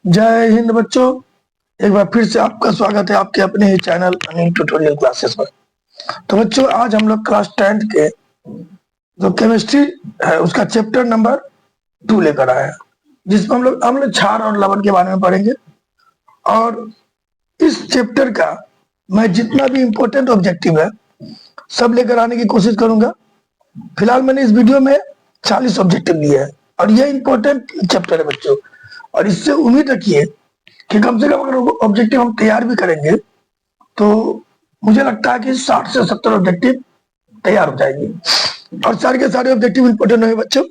जय हिंद बच्चों। एक बार फिर से आपका स्वागत है आपके अपने ही चैनल अनिल ट्यूटोरियल क्लासेस पर। तो बच्चों आज हम लोग क्लास 10th के जो केमिस्ट्री है उसका चैप्टर नंबर 2 लेकर आए हैं, जिसमें हम लोग क्षार और लवण के बारे में पढ़ेंगे। और इस चैप्टर का मैं जितना भी इम्पोर्टेंट ऑब्जेक्टिव है सब लेकर आने की कोशिश करूंगा। फिलहाल मैंने इस वीडियो में 40 ऑब्जेक्टिव लिए हैं और ये इम्पोर्टेंट चैप्टर है बच्चों। और इससे उम्मीद रखिए कि कम से कम अगर ऑब्जेक्टिव हम तैयार भी करेंगे तो मुझे लगता है कि 60 से 70 ऑब्जेक्टिव तैयार हो जाएंगे और सारे के सारे ऑब्जेक्टिव इंपॉर्टेंट होंगे बच्चों।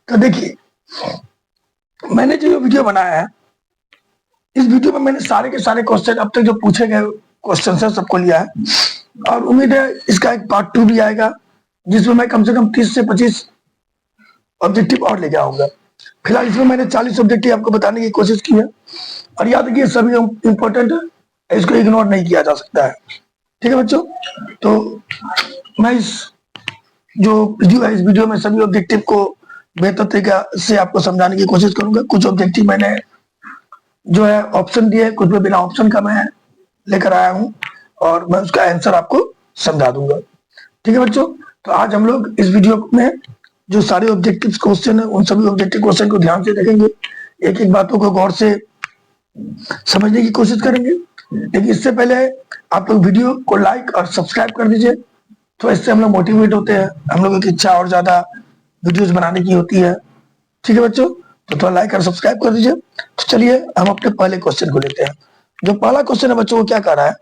तो देखिए मैंने जो वीडियो बनाया है इस वीडियो में मैंने सारे के सारे क्वेश्चन अब तक जो पूछे गए क्वेश्चन है सबको लिया है और उम्मीद है इसका एक पार्ट 2 भी आएगा जिसमें मैं कम से कम 30 से 25 ऑब्जेक्टिव और लेके आऊंगा। फिलहाल इसमें मैंने 40 ऑब्जेक्टिव आपको बताने की कोशिश की है और याद रखिए सभी इंपॉर्टेंट है, इसको इग्नोर नहीं किया जा सकता है। ठीक है बच्चों, तो मैं इस जो वीडियो है इस वीडियो में सभी ऑब्जेक्टिव को बेहतर तरीके से आपको समझाने की कोशिश करूंगा। कुछ ऑब्जेक्टिव मैंने जो है ऑप्शन दिए, कुछ में बिना ऑप्शन का मैं लेकर आया हूं और मैं उसका आंसर आपको समझा दूंगा। ठीक है बच्चों, तो आज हम लोग इस वीडियो में जो सारे ऑब्जेक्टिव क्वेश्चन है उन सभी ऑब्जेक्टिव क्वेश्चन को ध्यान से देखेंगे, एक एक बातों को गौर से समझने की कोशिश करेंगे। लेकिन इससे पहले आप लोग वीडियो को लाइक और सब्सक्राइब कर दीजिए, तो इससे हम लोग मोटिवेट होते हैं, हम लोगों की इच्छा और ज्यादा वीडियोस बनाने की होती है। ठीक है बच्चों, तो थोड़ा लाइक और सब्सक्राइब कर दीजिए। तो चलिए हम अपने पहले क्वेश्चन को लेते हैं। जो पहला क्वेश्चन है बच्चों वो क्या कह रहा है,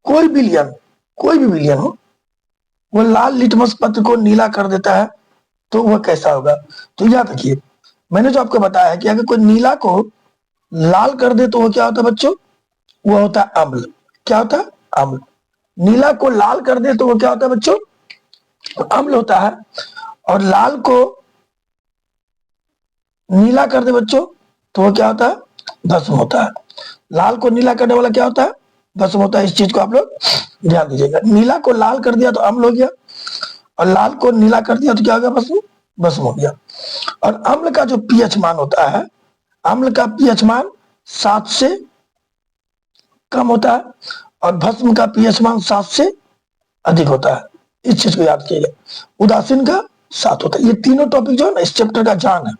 कोई भी विलियन हो वो लाल लिटमस पत्र को नीला कर देता है तो वह कैसा होगा। तो याद रखिए मैंने जो आपको बताया है कि अगर कोई नीला को लाल कर दे तो वो क्या होता है बच्चों, वो होता है अम्ल। क्या होता है, अम्ल। नीला को लाल कर दे तो वो क्या होता है बच्चों, अम्ल होता है। और लाल को नीला कर दे बच्चों तो वो क्या होता है, भस्म होता है। लाल को नीला करने वाला क्या होता है, भस्म होता है। इस चीज को आप लोग ध्यान दीजिएगा। नीला को लाल कर दिया तो अम्ल हो गया और लाल को नीला कर दिया तो क्या हो गया, भस्म, भस्म हो गया। और अम्ल का जो पीएच मान होता है, अम्ल का पीएच मान 7 से कम होता है और भस्म का पीएच मान 7 से अधिक होता है। इस चीज को याद कीजिएगा। उदासीन का 7 होता है। ये तीनों टॉपिक जो है ना इस चैप्टर का जान है।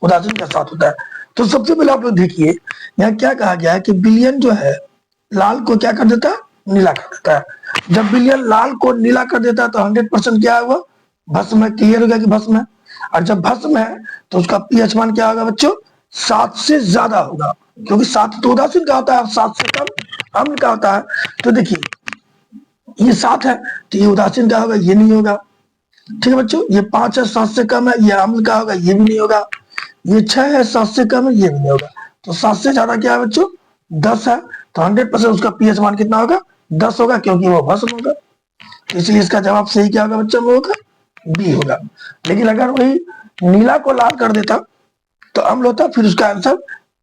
उदासीन का 7 होता है। तो सबसे पहले आप लोग देखिए यहाँ क्या कहा गया है कि विलियन जो है लाल को क्या कर देता है, नीला कर देता है। जब विलियन लाल को नीला कर देता है तो 100% क्या होगा, भस्म है। क्लियर हो गया कि भस्म है। और जब भस्म है तो उसका पीएच मान क्या होगा बच्चों, 7 से ज्यादा होगा, क्योंकि 7 तो उदासीन का होता है और 7 से कम अम्ल का होता है। तो देखिए ये 7 है तो ये उदासीन का होगा, ये नहीं होगा। ठीक है बच्चों, ये 5 है 7 से कम है, ये अम्ल का होगा, ये भी नहीं होगा। ये 6 है 7 से कम है, ये भी नहीं होगा। तो 7 से ज्यादा क्या है बच्चों, 10 है। तो 100% उसका पीएच मान कितना होगा, 10 होगा, क्योंकि वो भस्म होगा। तो इसलिए इसका जवाब सही क्या होगा बच्चों, वो होगा बी होगा। लेकिन अगर वही नीला को लाल कर देता तो अम्ल होता, फिर उसका आंसर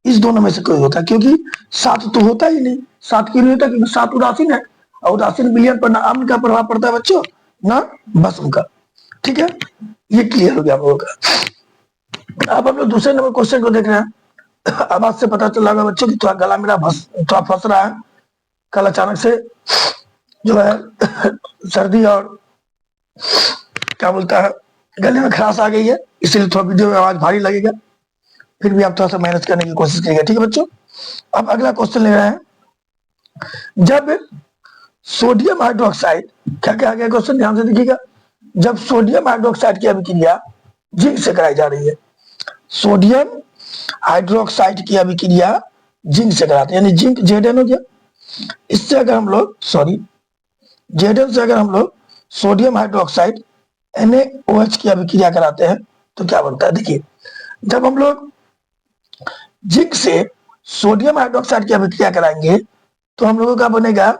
इस दोनों में से कोई होता, क्योंकि 7 तो होता ही नहीं। 7 क्यों नहीं होता, क्योंकि 7 उदासीन है और उदासीन विलियन पर ना अम्ल का प्रभाव पड़ता है बच्चों, ना भस्म का। ठीक है, ये क्लियर हो गया हम लोगों का। अब हम लोग दूसरे नंबर क्वेश्चन को देख रहे हैं। आवाज से पता चल रहा बच्चों की थोड़ा गला मेरा थोड़ा फंस रहा है। कल अचानक से जो है सर्दी और क्या बोलता है गले में खराश आ गई है, इसलिए थोड़ा वीडियो में आवाज भारी लगेगा। फिर भी आप थोड़ा सा मैनेज करने की कोशिश करिएगा। ठीक है बच्चों, अब अगला क्वेश्चन ले रहे हैं। जब सोडियम हाइड्रोक्साइड, क्या क्या गया क्वेश्चन, ध्यान से देखिएगा। जब सोडियम हाइड्रोक्साइड की अभिक्रिया जिंक से कराई जा रही है, सोडियम हाइड्रोक्साइड की अभिक्रिया जिंक से कराते हैं, यानी जिंक Zn हो गया। इससे अगर हम लोग Zn से अगर हम लोग सोडियम हाइड्रोक्साइड NaOH की अभिक्रिया कराते हैं तो क्या बनता है। देखिए जब हम लोग जिंक से सोडियम हाइड्रोक्साइड की अभिक्रिया कराएंगे तो हम लोगों का बनेगा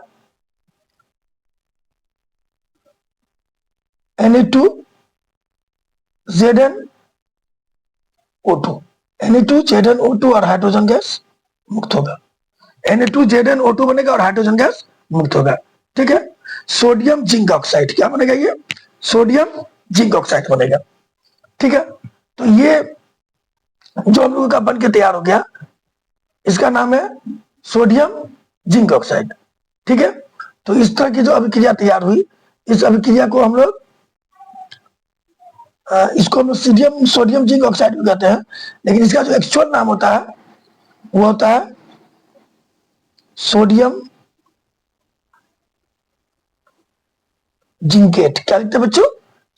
Na2ZnO2, Na2ZnO2 और हाइड्रोजन गैस मुक्त होगा। Na2ZnO2 बनेगा और हाइड्रोजन गैस मुक्त होगा। ठीक है, सोडियम जिंक ऑक्साइड क्या बनेगा, ये सोडियम जिंक ऑक्साइड बनेगा। ठीक है, तो ये जो हम लोगों का बन के तैयार हो गया, इसका नाम है सोडियम जिंक ऑक्साइड। ठीक है, तो इस तरह की जो अभिक्रिया तैयार हुई, इस अभिक्रिया को हम लोग इसको हम सोडियम सोडियम जिंक ऑक्साइड भी कहते हैं, लेकिन इसका जो एक्चुअल नाम होता है वो होता है सोडियम जिंकेट। क्या लिखते हैं बच्चों?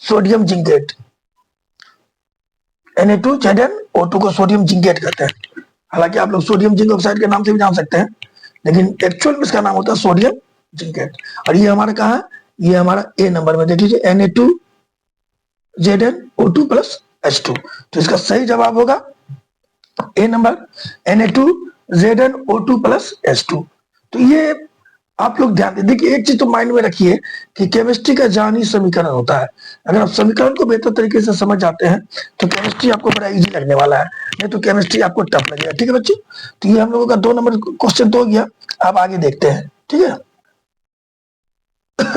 Sodium zincate. Na2ZnO2 को सोडियम जिंकेट कहते हैं। हालांकि आप लोग सोडियम जिंक ऑक्साइड के नाम से भी जान सकते हैं, लेकिन एक्चुअल में इसका नाम होता है सोडियम जिंकेट। और ये हमारा कहाँ है? ये हमारा ए नंबर में देख लीजिए, Na2ZnO2 प्लस H2। तो इसका सही जवाब होगा ए नंबर, Na2ZnO2 प्लस H2। तो ये आप लोग ध्यान दें। देखिए एक चीज तो माइंड में रखिए कि केमिस्ट्री का जान ही समीकरण होता है। अगर आप समीकरण को बेहतर तरीके से समझ जाते हैं तो केमिस्ट्री आपको बड़ा इजी लगने वाला है, नहीं तो केमिस्ट्री आपको टफ लगेगा। ठीक है बच्चों, तो ये हम लोगों का 2 नंबर क्वेश्चन तो हो गया। आप आगे देखते हैं। ठीक है,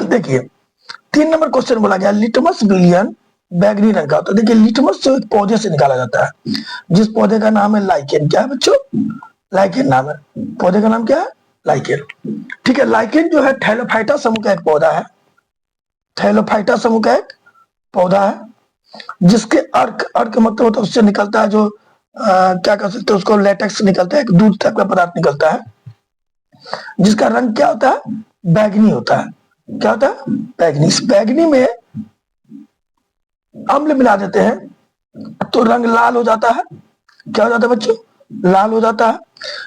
देखिए 3 नंबर क्वेश्चन बोला गया, लिटमस विलियन बैगनी रंग का होता है। देखिए लिटमस जो एक पौधे से निकाला जाता है, जिस पौधे का नाम है लाइकेन। क्या है बच्चों? लाइकेन नाम है। पौधे का नाम क्या है? लाइकेन। ठीक है, लाइकेन जो है थैलोफाइटा समूह का एक पौधा है। थैलोफाइटा समूह का एक पौधा है, जिसके अर्क अर्क मतलब होता है उससे निकलता है जो क्या कर सकते हैं उसको, लेटेक्स निकलता है, एक दूध टाइप का पदार्थ निकलता है, जिसका रंग क्या होता है? बैगनी होता है। क्या होता है? बैगनी। इस बैगनी में अम्ल मिला देते हैं तो रंग लाल हो जाता है। क्या हो जाता है बच्चों? लाल हो जाता है।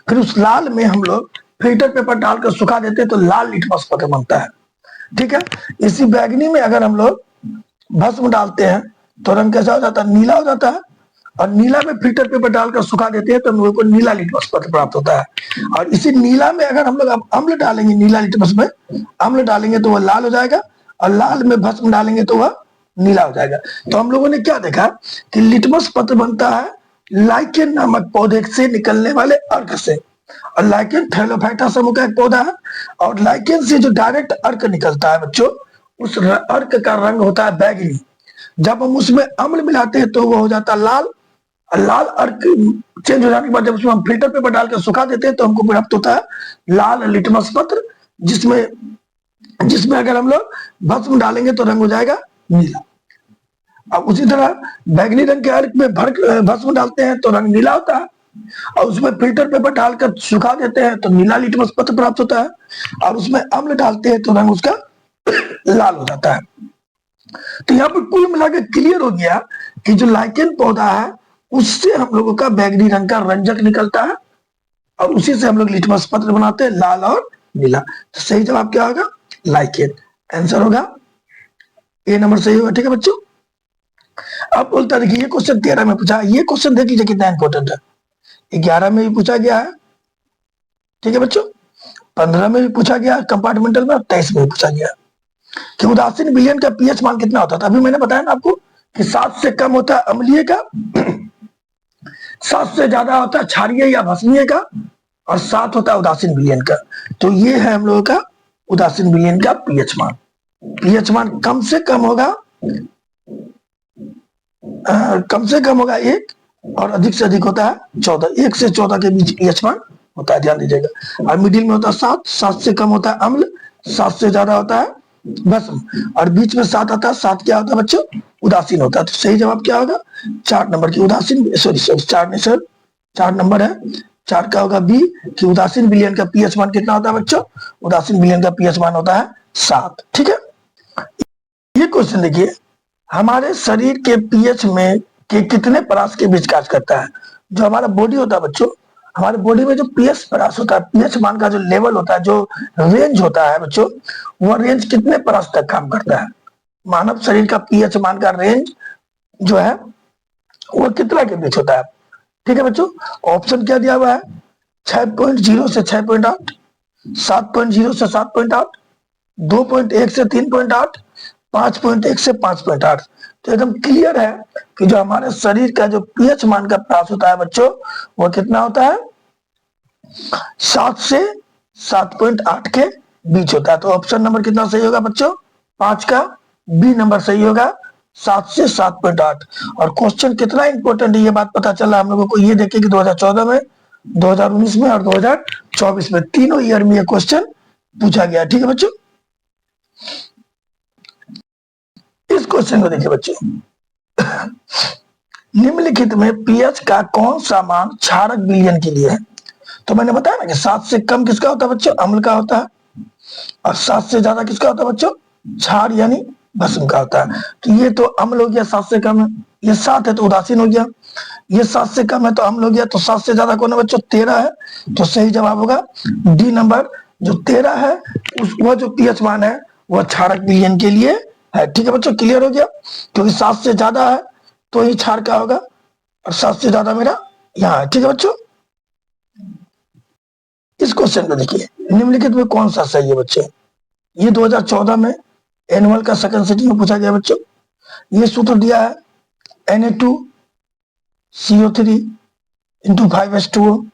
फिर उस लाल में हम लोग फिल्टर पेपर डालकर सुखा देते हैं तो लाल लिटमस पत्र बनता है। ठीक है, इसी बैगनी में अगर हम लोग भस्म डालते हैं तो रंग कैसा हो जाता है? नीला हो जाता है। और नीला में फिल्टर पेपर डालकर सुखा देते हैं तो हम लोगों को नीला लिटमस पत्र प्राप्त होता है। और इसी नीला में अगर हम लोग अब अम्ल डालेंगे, नीला लिटमस में अम्ल डालेंगे तो वह लाल हो जाएगा, और लाल में भस्म डालेंगे तो वह नीला हो जाएगा। तो हम लोगों ने क्या देखा कि लिटमस पत्र बनता है लाइकेन नामक पौधे से निकलने वाले अर्क से। और लाइकेन थैलोफाइटा समूह का एक पौधा है, और लाइकेन से जो डायरेक्ट अर्क निकलता है बच्चों, उस अर्क का रंग होता है बैगनी। जब हम उसमें अम्ल मिलाते हैं तो वो हो जाता है लाल, और लाल अर्क चेंज हो जाने के बाद जब उसमें हम फिल्टर पेपर डालकर सुखा देते हैं तो हमको प्राप्त होता है लाल लिटमस पत्र, जिसमें जिसमें अगर हम लोग भस्म डालेंगे तो रंग हो जाएगा नीला। अब उसी तरह बैगनी रंग के अर्क में भस्म डालते हैं तो रंग नीला होता है, और उसमें फिल्टर पेपर डालकर सुखा देते हैं तो नीला लिटमस पत्र प्राप्त होता है, और उसमें अम्ल डालते हैं तो रंग उसका लाल हो जाता है। तो यहाँ पर कुल मिलाकर क्लियर हो गया कि जो लाइकेन पौधा है उससे हम लोगों का बैगनी रंग का रंजक निकलता है, और उसी से हम लोग लिटमस पत्र बनाते हैं, लाल और नीला। तो सही जवाब क्या होगा? लाइकेन। आंसर होगा ए नंबर सही होगा। ठीक है बच्चों, अब बोलता है देखिए ये क्वेश्चन 13 में पूछा, ये क्वेश्चन देख लीजिए कितना इंपॉर्टेंट है। 11 में भी पूछा गया है, ठीक है बच्चों, 15 में भी पूछा गया कंपार्टमेंटल में, और 23 में भी पूछा गया कि उदासीन विलयन का पीएच मान कितना होता था। अभी मैंने बताया ना आपको कि 7 से कम होता है अम्लीय का, 7 से ज्यादा होता है क्षारीय या भस्मीय का, और 7 होता है उदासीन विलयन का। तो ये है हम लोगों का उदासीन विलयन का पीएच मान। पीएच मान कम से कम होगा कम से कम होगा 1, और अधिक से अधिक होता है 14। 1 से 14 के बीच पीएच मान होता है, ध्यान दीजिएगा। और मिडिल में होता है 7, 7 से कम होता है अम्ल, 7 से ज्यादा होता है भस्म, और बीच में 7 आता है। 7 क्या होता है बच्चों? उदासीन होता है। तो सही जवाब क्या होगा? 4 नंबर की उदासीन, सॉरी 4 नहीं सर, 4 नंबर है, 4 का होगा बी कि उदासीन विलयन का पीएच मान कितना होता है बच्चों? उदासीन विलयन का पीएच मान होता है 7। ठीक है, ये क्वेश्चन देखिए, हमारे शरीर के पीएच में के कितने परास के बीच कार्य करता है? जो हमारा बॉडी होता है बच्चों, हमारे बॉडी में जो पीएच परास होता है, पीएच मान का जो लेवल होता है, जो रेंज होता है बच्चों, वो रेंज कितने परास तक काम करता है? मानव शरीर का पीएच मान का रेंज जो है वो कितना के बीच होता है? ठीक है बच्चों, ऑप्शन क्या दिया हुआ है? 6.0 से 6.8, 7.0 से 7.8, 2.1 से 3.8, 5.1 से 5.8। तो एकदम क्लियर है कि जो हमारे शरीर का जो पीएच मान का परास होता है बच्चों, वो कितना होता है? 7 से 7.8 के बीच होता है। तो ऑप्शन नंबर कितना सही होगा बच्चों? 5 का बी नंबर सही होगा। 7 से 7.8। और क्वेश्चन कितना इंपॉर्टेंट है ये बात पता चला हम लोगों को ये देखिए कि 2014 में, 2019 में और 2024 में तीनों ईयर में ये क्वेश्चन पूछा गया। ठीक है बच्चों, इस क्वेश्चन को देखिए बच्चों, निम्नलिखित में पीएच का कौन सा मान क्षारक विलयन के लिए है? तो मैंने बताया ना कि 7 से कम किसका होता है बच्चों? अम्ल का होता है। और 7 से ज्यादा किसका होता है बच्चों? क्षार यानी भस्म का होता है। तो ये तो अम्ल हो गया, 7 से कम है। ये 7 है तो उदासीन हो गया। ये 7 से कम है तो अम्ल हो गया। तो 7 से ज्यादा कौन है बच्चों? 13 है। तो सही जवाब होगा डी नंबर। जो 13 है वह जो पीएच मान है वह क्षारक विलयन के लिए है। ठीक है बच्चों, क्लियर हो गया? क्योंकि 7 से ज्यादा है तो ही क्षार का होगा, और 7 से ज्यादा मेरा यहाँ है। ठीक है बच्चों, इस क्वेश्चन को देखिए, निम्नलिखित में कौन सा सही है बच्चे? ये 2014 में एनुअल का सेकंड सिटी में पूछा गया बच्चों। ये सूत्र दिया है Na2CO3 इंटू 5H2O,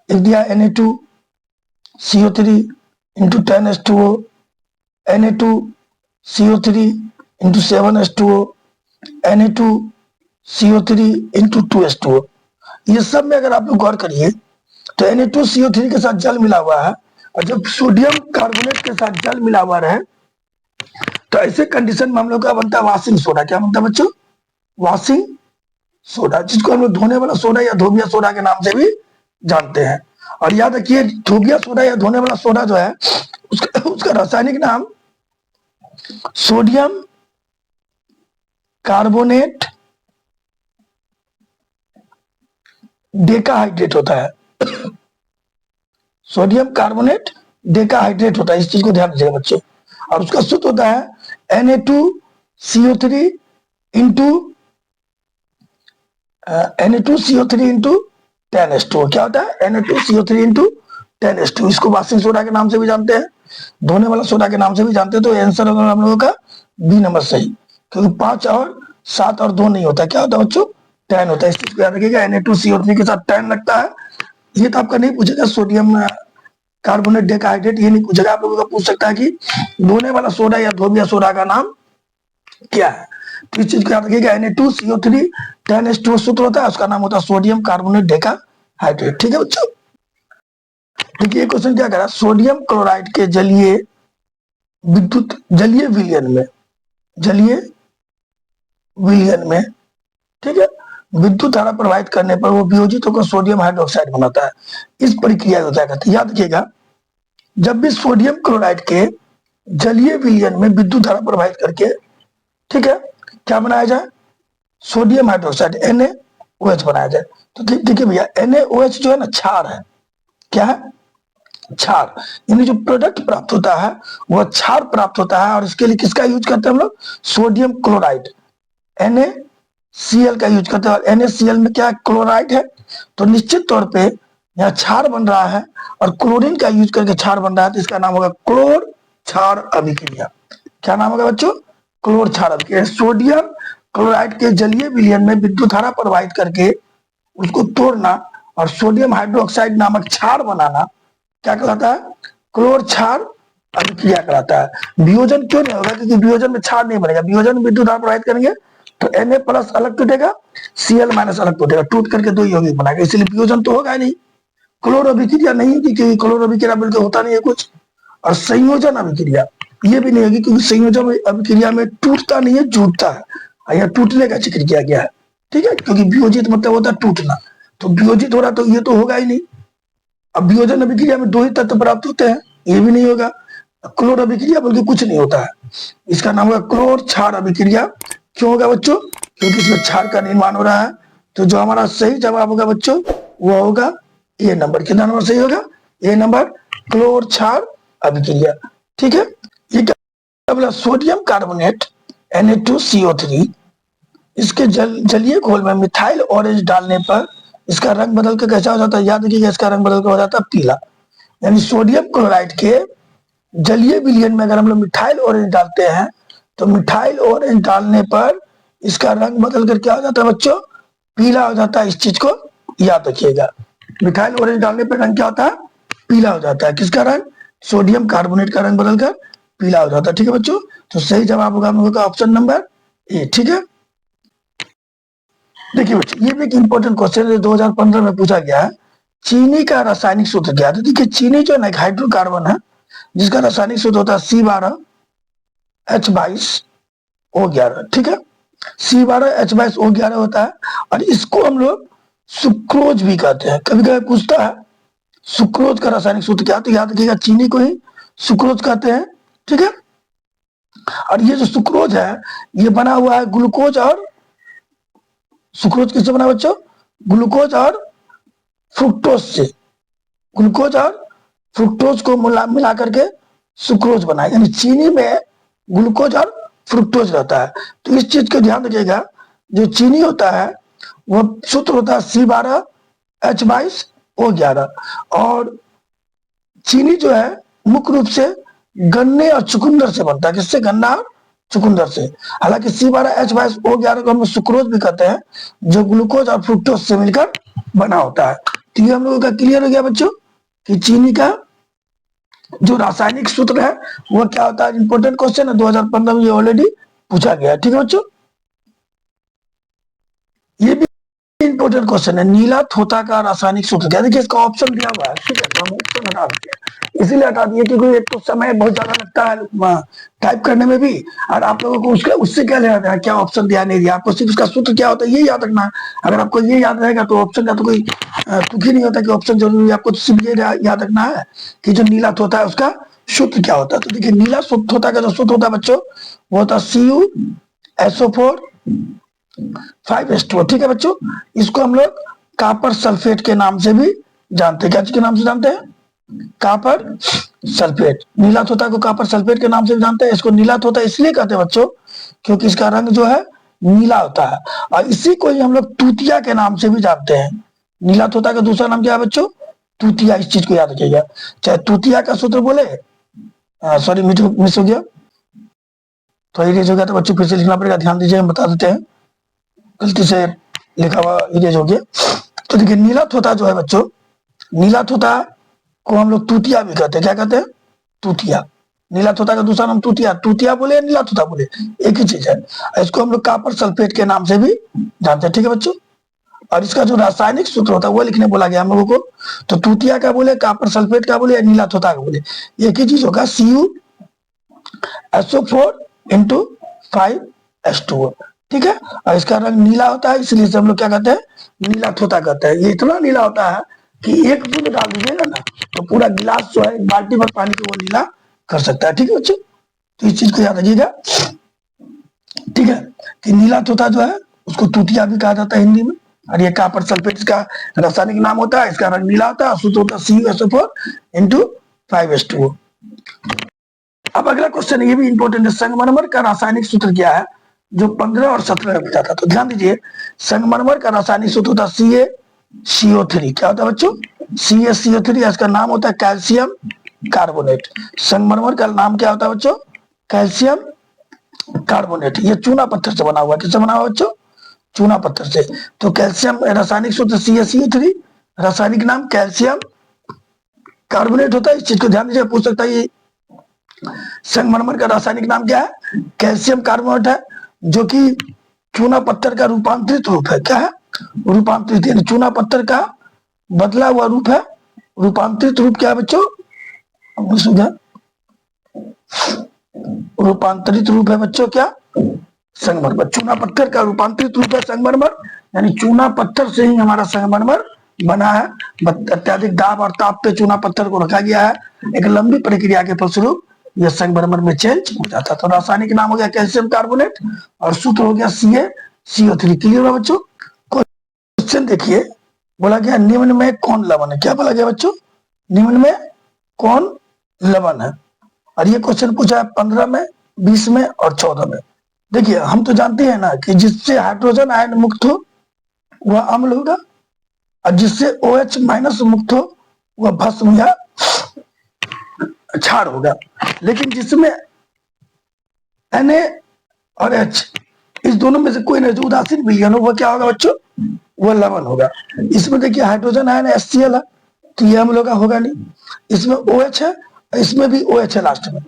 एक दिया Na2CO3 into 10H2O, Na2CO3 into 7H2O, Na2CO3 into 2H2O। ये सब में अगर आप लोग गौर करिए तो Na2CO3 के साथ जल मिला हुआ है, और जब सोडियम कार्बोनेट के साथ जल मिला हुआ रहे तो ऐसे कंडीशन में हम लोग का बनता है वाशिंग सोडा। क्या बनता है बच्चों? वाशिंग सोडा, जिसको हम लोग धोने वाला सोडा या धोबिया सोडा के नाम से भी जानते हैं। और याद रखिए, धोबिया सोडा या धोने वाला सोडा जो है उसका रासायनिक नाम सोडियम कार्बोनेट डेकाहाइड्रेट होता है। सोडियम कार्बोनेट डेकाहाइड्रेट होता है, इस चीज को ध्यान दीजिएगा बच्चों। और उसका सूत्र होता है Na2CO3 into Na2CO3 into 10H2O। क्या होता है? Na2CO3 into 10H2। इसको वाशिंग सोडा के नाम से भी जानते हैं, धोने वाला सोडा के नाम से भी जानते हैं। तो आंसर होगा हम लोगों का बी नंबर सही, क्योंकि 5 और 7 और 2 नहीं होता। क्या होता है बच्चों? 10 होता है। इस चीज को याद रखिएगा, Na2CO3 के साथ 10 लगता है। ये तो आपका नहीं पूछेगा सोडियम कार्बोनेट डेकाहाइड्रेट, ये नहीं पूछेगा। आप लोगों का पूछ सकता है कि धोने वाला सोडा या धोबिया सोडा का नाम क्या है। तो इस चीज को याद रखिएगा, Na2CO3 10H2O सूत्र होता है, उसका नाम होता है सोडियम कार्बोनेट डेकाहाइड्रेट। ठीक है बच्चों, देखिए क्वेश्चन क्या कह रहा है, सोडियम क्लोराइड के जलीय विद्युत जलीय विलयन में ठीक है विद्युत धारा प्रवाहित करने पर वो वियोजित होकर सोडियम हाइड्रोक्साइड बनाता है। इस प्रक्रिया को क्या कहते हैं? याद रखिएगा, जब भी सोडियम क्लोराइड के जलीय विलयन में विद्युत धारा प्रवाहित करके ठीक है क्या बनाया जाए? सोडियम हाइड्रोक्साइड NaOH बनाया जाए। तो देखिए भैया, NaOH जो है ना क्षार है। क्या है? क्षार। यानी जो प्रोडक्ट प्राप्त होता है वह क्षार प्राप्त होता है, और इसके लिए किसका यूज करते हैं हम लोग? सोडियम क्लोराइड NaCl का यूज करते हैं। और NaCl में क्या क्लोराइड है, तो निश्चित तौर पे यहाँ क्षार बन रहा है, और क्लोरीन का यूज करके क्षार बन रहा है, तो इसका नाम होगा क्लोर क्षार अभिक्रिया। क्या नाम होगा बच्चों? क्लोर क्षार अभिक्रिया। सोडियम क्लोराइड के जलीय विलयन में विद्युत धारा प्रवाहित करके उसको तोड़ना और सोडियम हाइड्रोक्साइड नामक क्षार बनाना क्या कहलाता है? क्लोर क्षार अभिक्रिया कहलाता है। वियोजन क्यों नहीं होगा? क्योंकि वियोजन में क्षार नहीं बनेगा। वियोजन में विद्युत धारा प्रवाहित करेंगे तो Na प्लस अलग टूटेगा, Cl माइनस अलग टूटेगा, टूट करके 2 यौगिक बनाएगा, इसलिए वियोजन तो होगा नहीं। क्लोर अभिक्रिया नहीं होगी, क्योंकि क्लोर अभिक्रिया बिल्कुल होता नहीं है कुछ। और संयोजन अभिक्रिया ये भी नहीं होगी, क्योंकि संयोजन अभिक्रिया में टूटता नहीं है, जुटता है। यह टूटने का जिक्र किया गया है। ठीक है, क्योंकि वियोजित मतलब होता है टूटना, तो वियोजित हो रहा तो ये तो होगा ही नहीं। अब वियोजन अभिक्रिया में 2 ही तत्व प्राप्त होते हैं, ये भी नहीं होगा। क्लोर अभिक्रिया बल्कि कुछ नहीं होता है, इसका नाम होगा क्लोर क्षार अभिक्रिया। क्यों होगा बच्चों? क्योंकि इसमें क्षार का निर्माण हो रहा है। तो जो हमारा सही जवाब होगा बच्चों वो होगा ए नंबर। कितना नंबर सही होगा? ए नंबर, क्लोर क्षार अभिक्रिया। ठीक है, ये क्या बोला? सोडियम कार्बोनेट Na2CO3 इसके जलीय घोल में मिथाइल ऑरेंज डालने पर इसका रंग बदल के कैसा हो जाता है? याद रखिएगा, इसका रंग बदल के हो जाता है पीला। यानी सोडियम क्लोराइड के जलीय विलयन में अगर हम लोग मिथाइल ऑरेंज डालते हैं तो मिथाइल ऑरेंज डालने पर इसका रंग बदल कर क्या हो जाता है बच्चों? पीला हो जाता है। इस चीज को याद रखिएगा, मिथाइल ऑरेंज डालने पर रंग क्या होता है? पीला हो जाता है। किसका रंग? सोडियम कार्बोनेट का रंग बदलकर पीला हो जाता है। ठीक है बच्चों, तो सही जवाब होगा हम लोगों का ऑप्शन नंबर ये ठीक है। देखिए बच्चों, ये भी एक इंपॉर्टेंट क्वेश्चन है, 2015 में पूछा गया है। चीनी का रासायनिक सूत्र क्या है? तो देखिए, चीनी जो है ना, एक हाइड्रोकार्बन है जिसका रासायनिक सूत्र होता है C12H22O11, ठीक है। C12H22O11 होता है, और इसको हम लोग सुक्रोज भी कहते हैं। कभी कभी पूछता है सुक्रोज का रासायनिक सूत्र क्या, तो याद रखिएगा चीनी को ही सुक्रोज कहते हैं, ठीक है। और ये जो सुक्रोज है, ये बना हुआ है ग्लूकोज और, सुक्रोज किससे बना बच्चों? ग्लूकोज और फ्रुक्टोज से। ग्लूकोज और फ्रुक्टोज को मिला करके सुक्रोज बना, यानी चीनी में ग्लूकोज और फ्रुक्टोज रहता है। तो इस चीज को ध्यान रखिएगा, जो चीनी होता है वह सूत्र होता है C12H22O11, और चीनी जो है मुख्य रूप से गन्ने और चुकंदर से बनता है। किससे? गन्ना और चुकंदर से। हालांकि C12H22O11 को हम सुक्रोज भी कहते हैं, जो ग्लूकोज और फ्रुक्टोज से मिलकर बना होता है। तो ये हम लोगों का क्लियर हो गया बच्चों कि चीनी का जो रासायनिक सूत्र है वो क्या होता है। इंपॉर्टेंट क्वेश्चन है, 2015 में ये ऑलरेडी पूछा गया है, ठीक है बच्चों। ये भी इंपॉर्टेंट क्वेश्चन है, नीला थोथा का रासायनिक सूत्र क्या? देखिए इसका ऑप्शन दिया हुआ है, ठीक है, तो हम ऑप्शन हटा देते हैं, इसीलिए हटा दिए क्योंकि एक तो समय बहुत ज्यादा लगता है टाइप करने में भी, और आप लोगों को उससे क्या लेना है, क्या ऑप्शन दिया नहीं दिया। आपको सिर्फ इसका सूत्र क्या होता है ये याद रखना है। अगर आपको ये याद रहेगा तो ऑप्शन का तो कोई तुक ही नहीं होता कि ऑप्शन जरूरी है। आपको तो सिर्फ ये याद रखना है कि जो नीला थोथा है उसका सूत्र क्या होता है। तो देखिए, नीला थोथा का जो सूत्र होता है बच्चों, वो होता है CuSO4 5H2O, ठीक है बच्चों। इसको हम लोग कॉपर सल्फेट के नाम से भी जानते हैं। क्या के नाम से जानते हैं? Copper sulphate. नीला थोथा को कॉपर सल्फेट के नाम से भी जानते हैं। इसको नीला थोथा इसलिए कहते हैं बच्चों क्योंकि इसका रंग जो है नीला होता है, और इसी को ही हम लोग तूतिया के नाम से भी जानते हैं। नीला थोथा का दूसरा नाम क्या है बच्चों? तूतिया। इस चीज को याद रखिएगा। चाहे तूतिया का सूत्र बोले, सॉरी मिस हो गया, तो इरेज हो गया, तो बच्चों फिर से लिखना पड़ेगा, ध्यान दीजिए, हम बता देते हैं, गलती से लिखा हुआ इरेज हो गया। तो देखिए, नीला थोथा जो है बच्चों, नीला थोथा को हम लोग तूतिया भी कहते हैं। क्या कहते हैं? तूतिया। नीला थोथा का दूसरा नाम तूतिया। तूतिया बोले या नीला थोथा बोले, एक ही चीज है। इसको हम लोग कॉपर सल्फेट के नाम से भी जानते हैं, ठीक है बच्चों। और इसका जो रासायनिक सूत्र होता है वो लिखने बोला गया हम लोगों को। तो तूतिया का बोले, कॉपर सल्फेट का बोले, या नीला थोथा का बोले, एक ही चीज होगा, CuSO4 × 5H2O, ठीक है। और इसका रंग नीला होता है, इसलिए से हम लोग क्या कहते हैं? नीला थोथा कहते हैं। ये इतना नीला होता है कि एक बूंद डाल दीजिएगा ना तो पूरा गिलास जो है, एक बाल्टी भर पानी को वो नीला कर सकता है, ठीक है बच्चों। तो इस चीज को याद रखिएगा, ठीक है, कि नीला तोता जो है उसको तूतिया भी कहा जाता है हिंदी में। और ये कॉपर सल्फेट इसका रासायनिक नाम होता है, इसका रंग नीला होता है, सूत्र होता है CuSO4 × 5H2O। अब अगला क्वेश्चन, ये भी इंपॉर्टेंट है, संगमरमर का रासायनिक सूत्र क्या है, जो 15 और 17 में पूछा था। तो ध्यान दीजिए, संगमरमर का रासायनिक सूत्र होता है CaCO3। क्या होता है बच्चों? CaCO3। इसका नाम होता है कैल्शियम कार्बोनेट। संगमरमर का नाम क्या होता है बच्चों? Calcium carbonate. ये चूना पत्थर से बना हुआ है। किससे बना हुआ बच्चों? चूना पत्थर से। तो कैल्शियम, रासायनिक सूत्र CaCO3, रासायनिक नाम कैल्शियम कार्बोनेट होता है। इस चीज को ध्यान दीजिए, पूछ सकता है ये संगमरमर का रासायनिक नाम क्या है? कैल्शियम कार्बोनेट है, जो कि चूना पत्थर का रूपांतरित रूप है। क्या है? रूपांतरित, यानी चूना पत्थर का बदला हुआ रूप है। रूपांतरित रूप क्या है बच्चों? रूपांतरित रूप है बच्चों क्या? संगमरमर। चूना पत्थर का रूपांतरित रूप है संगमरमर, यानी चूना पत्थर से ही हमारा संगमरमर बना है। अत्याधिक दाब और ताप पे चूना पत्थर को रखा गया है, एक लंबी प्रक्रिया के फलस्वरूप यह संगमरमर में चेंज हो जाता। तो रासायनिक नाम हो गया कैल्शियम कार्बोनेट, और सूत्र हो गया CaCO3। क्लियर है बच्चों? क्वेश्चन देखिए, बोला गया निम्न में कौन लवण है? क्या बोला गया बच्चों? निम्न में कौन लवण है? और ये क्वेश्चन पूछा है 15 में, 20 में और 14 में। देखिए, हम तो जानते हैं ना कि जिससे हाइड्रोजन आयन मुक्त हो वह अम्ल होगा, और जिससे OH- मुक्त हो वह भस्म या क्षार होगा। लेकिन जिसमें Na और H, इस दोनों में से कोई नहीं, जो उदासीन विलयन हो वह क्या होगा बच्चों? वह लवण होगा। इसमें देखिए हाइड्रोजन आयन HCl है, तो यह अम्ल होगा नहीं। इसमें OH है, इसमें भी OH है लास्ट में।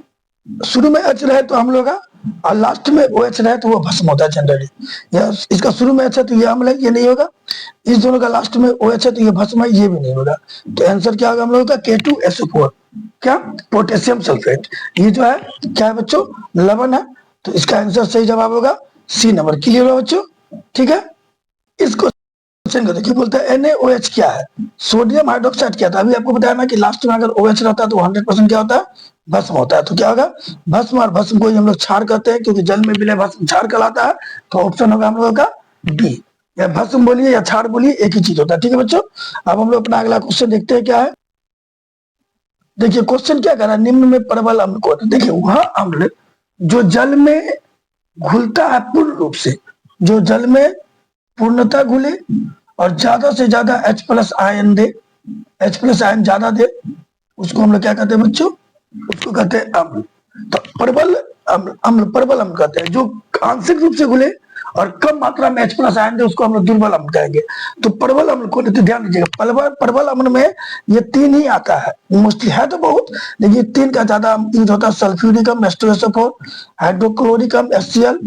शुरू में H रहे तो अम्ल होगा, और लास्ट में ओ एच रहे तो वो भस्म होता है जनरली। या इसका शुरू में एच है तो ये अम्ल है, ये नहीं होगा। इस दोनों का लास्ट में ओ एच है तो ये भस्म है, ये भी नहीं होगा। तो आंसर क्या होगा हम लोगों का K2SO4, क्या, पोटेशियम सल्फेट। ये जो है क्या है बच्चों, लवण है। तो इसका आंसर सही जवाब होगा सी नंबर। क्लियर है बच्चों? ठीक है। इसको क्वेश्चन को देखिए, बोलता है NaOH क्या है? सोडियम हाइड्रोक्साइड क्या था? अभी आपको बताया ना कि लास्ट में अगर OH रहता है तो 100% क्या होता है, भस्म होता है। तो क्या होगा, भस्म। और भस्म को ही हम लोग क्षार कहते हैं, क्योंकि जल में विलय भस्म क्षार कहलाता है। तो ऑप्शन होगा हम लोगों का डी। या भस्म बोलिए या क्षार बोलिए, एक ही चीज होता है। ठीक है बच्चों, अब हम लोग अपना अगला क्वेश्चन देखते हैं क्या है। देखिए क्वेश्चन क्या कर रहा है, निम्न में प्रबल अम्ल कौन है? देखिए वह अम्ल जो जल में घुलता है पूर्ण रूप से, जो जल में पूर्णतः घुले और ज्यादा से ज्यादा H+ आयन दे, H+ आयन ज्यादा दे, उसको हम लोग क्या कहते हैं बच्चों, उसको कहते हैं अम्ल। तो प्रबल अम्ल प्रबल अम्ल कहते हैं। जो आंशिक रूप से घुले और कम मात्रा में H+ आयन दे, उसको हम लोग दुर्बल अम्ल कहेंगे। तो प्रबल अम्ल को तो ध्यान दीजिएगा, प्रबल अम्ल में ये तीन ही आता है, मोस्टली है तो बहुत, लेकिन तीन का ज्यादा यूज होता है। सल्फ्यूरिक अम्ल H2SO4, हाइड्रोक्लोरिक अम्ल HCl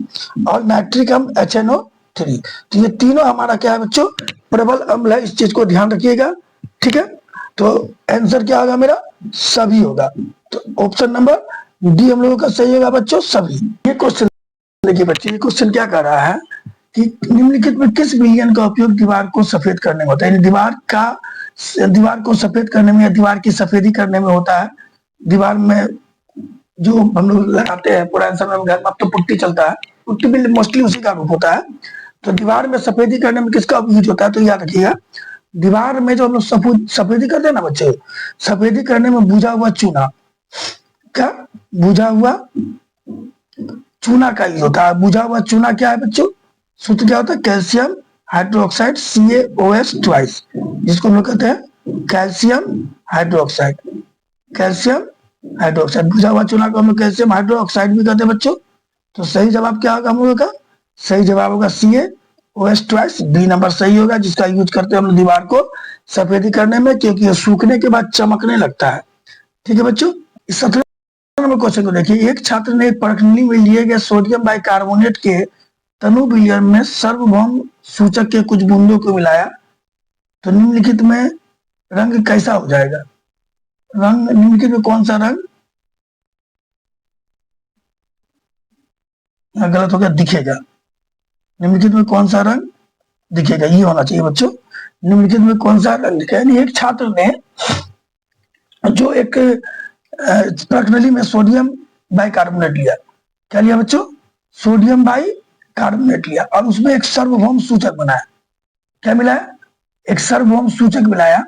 और नाइट्रिक अम्ल HNO3। तो ये तीनों हमारा क्या है बच्चों, प्रबल अम्ल है। इस चीज को ध्यान रखिएगा। ठीक है, तो आंसर क्या होगा मेरा, सभी होगा। तो ऑप्शन नंबर डी हम लोगों का सही होगा बच्चों, सभी। ये क्वेश्चन देखिए बच्चे, ये क्वेश्चन क्या कर रहा है कि निम्नलिखित में किस विलयन का उपयोग दीवार को सफेद करने में होता है? दीवार को सफेद करने में या दीवार की सफेदी करने में होता है। दीवार में जो हम लोग लगाते हैं पुराने समय में घर में, अब तो पुट्टी चलता है, पुट्टी भी मोस्टली उसी का रूप होता है। तो दीवार में सफेदी करने में किसका यूज होता है? तो याद रखिएगा, दीवार में जो हम लोग सफेदी करते हैं ना बच्चे, सफेदी करने में बुझा हुआ चूना, क्या, बुझा हुआ चूना का यूज होता है। बुझा हुआ चूना क्या है बच्चों, सूत्र क्या होता है, कैल्शियम हाइड्रोक्साइड CaOH ट्वाइस, जिसको हम लोग कहते हैं कैल्शियम हाइड्रोक्साइड। कैल्शियम हाइड्रोक्साइड, बुझा हुआ चूना को हम लोग कैल्शियम हाइड्रोक्साइड भी कहते हैं बच्चों। तो सही जवाब क्या होगा हम लोगों का, सही जवाब होगा CaOH ट्वाइस, बी नंबर सही होगा, जिसका यूज करते हैं हम लोग दीवार को सफेदी करने में, क्योंकि ये सूखने के बाद चमकने लगता है। ठीक है बच्चों, इस 17 नंबर क्वेश्चन को देखिए। एक छात्र ने परखनी में लिए गए सोडियम बाइकार्बोनेट के तनु विलयन में सार्वभौम सूचक के कुछ बूंदों को मिलाया, तो निम्नलिखित में रंग कैसा हो जाएगा? रंग निम्नलिखित में कौन सा रंग, गलत हो गया, दिखेगा। निम्नलिखित में कौन सा रंग दिखेगा, ये होना चाहिए बच्चों। निम्नलिखित में कौन सा रंग दिखेगा? यानी एक छात्र ने जो एक प्रणाली में सोडियम बाइकार्बोनेट लिया, क्या लिया बच्चों, सोडियम बाइकार्बोनेट लिया, और उसमें एक सार्वभौम सूचक बनाया। क्या मिलाया, एक सार्वभौम सूचक मिलाया,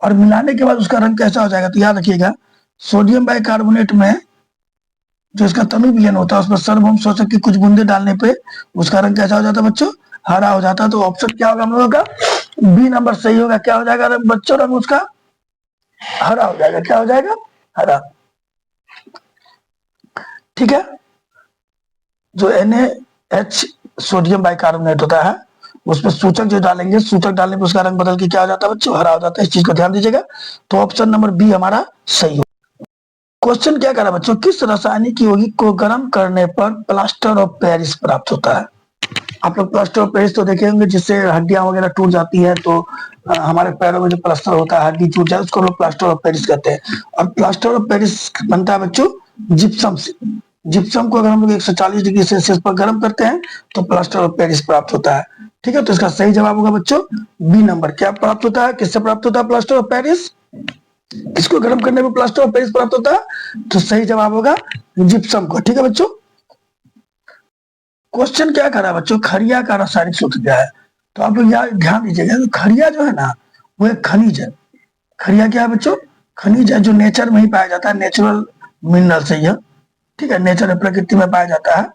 और मिलाने के बाद उसका रंग कैसा हो जाएगा? तो याद रखिएगा, सोडियम बाइकार्बोनेट में जो इसका तनु विलयन होता है, उसमें सार्वभौम सूचक की कुछ बूंदे डालने पे उसका रंग कैसा हो जाता है बच्चों, हरा हो जाता है। तो ऑप्शन क्या होगा हम लोगों का, बी नंबर सही होगा। क्या हो जाएगा बच्चों, रंग उसका हरा हो जाएगा। क्या हो जाएगा, हरा। ठीक है, जो NaH सोडियम बाइकार्बोनेट होता है, उसमें सूचक जो डालेंगे, सूचक डालने पर उसका रंग बदल के क्या हो जाता है बच्चों, हरा हो जाता है। इस चीज को ध्यान दीजिएगा। तो ऑप्शन नंबर बी हमारा सही हो। क्वेश्चन क्या करा बच्चों, किस रासायनिक यौगिक को गर्म करने पर प्लास्टर ऑफ पेरिस प्राप्त होता है? आप लोग प्लास्टर ऑफ पेरिस तो देखे होंगे, जिससे हड्डियां वगैरह टूट जाती है। तो हमारे पैरों में जो प्लास्टर होता है, हड्डी टूट जाए, उसको हम लोग प्लास्टर ऑफ पेरिस कहते हैं। और प्लास्टर ऑफ पेरिस बनता है बच्चों जिप्सम से। जिप्सम को अगर हम लोग 140 डिग्री सेल्सियस पर गर्म करते हैं तो प्लास्टर ऑफ पेरिस प्राप्त होता है। ठीक है, तो इसका सही जवाब होगा बच्चों बी नंबर। क्या प्राप्त होता है, किससे प्राप्त होता है प्लास्टर ऑफ पेरिस, किसको गर्म करने में प्लास्टर ऑफ पेरिस प्राप्त होता है? तो सही जवाब होगा जिप्सम को। ठीक है बच्चों, क्वेश्चन क्या करा बच्चों, खरिया का रासायनिक सूत्र क्या है? तो आप लोग यार ध्यान दीजिएगा, तो खरिया जो है ना, वो एक खनिज है। खरिया क्या है बच्चों, खनिज है, जो नेचर में ही पाया जाता है, नेचुरल मिनरल से यह, ठीक है, नेचर प्रकृति में पाया जाता है।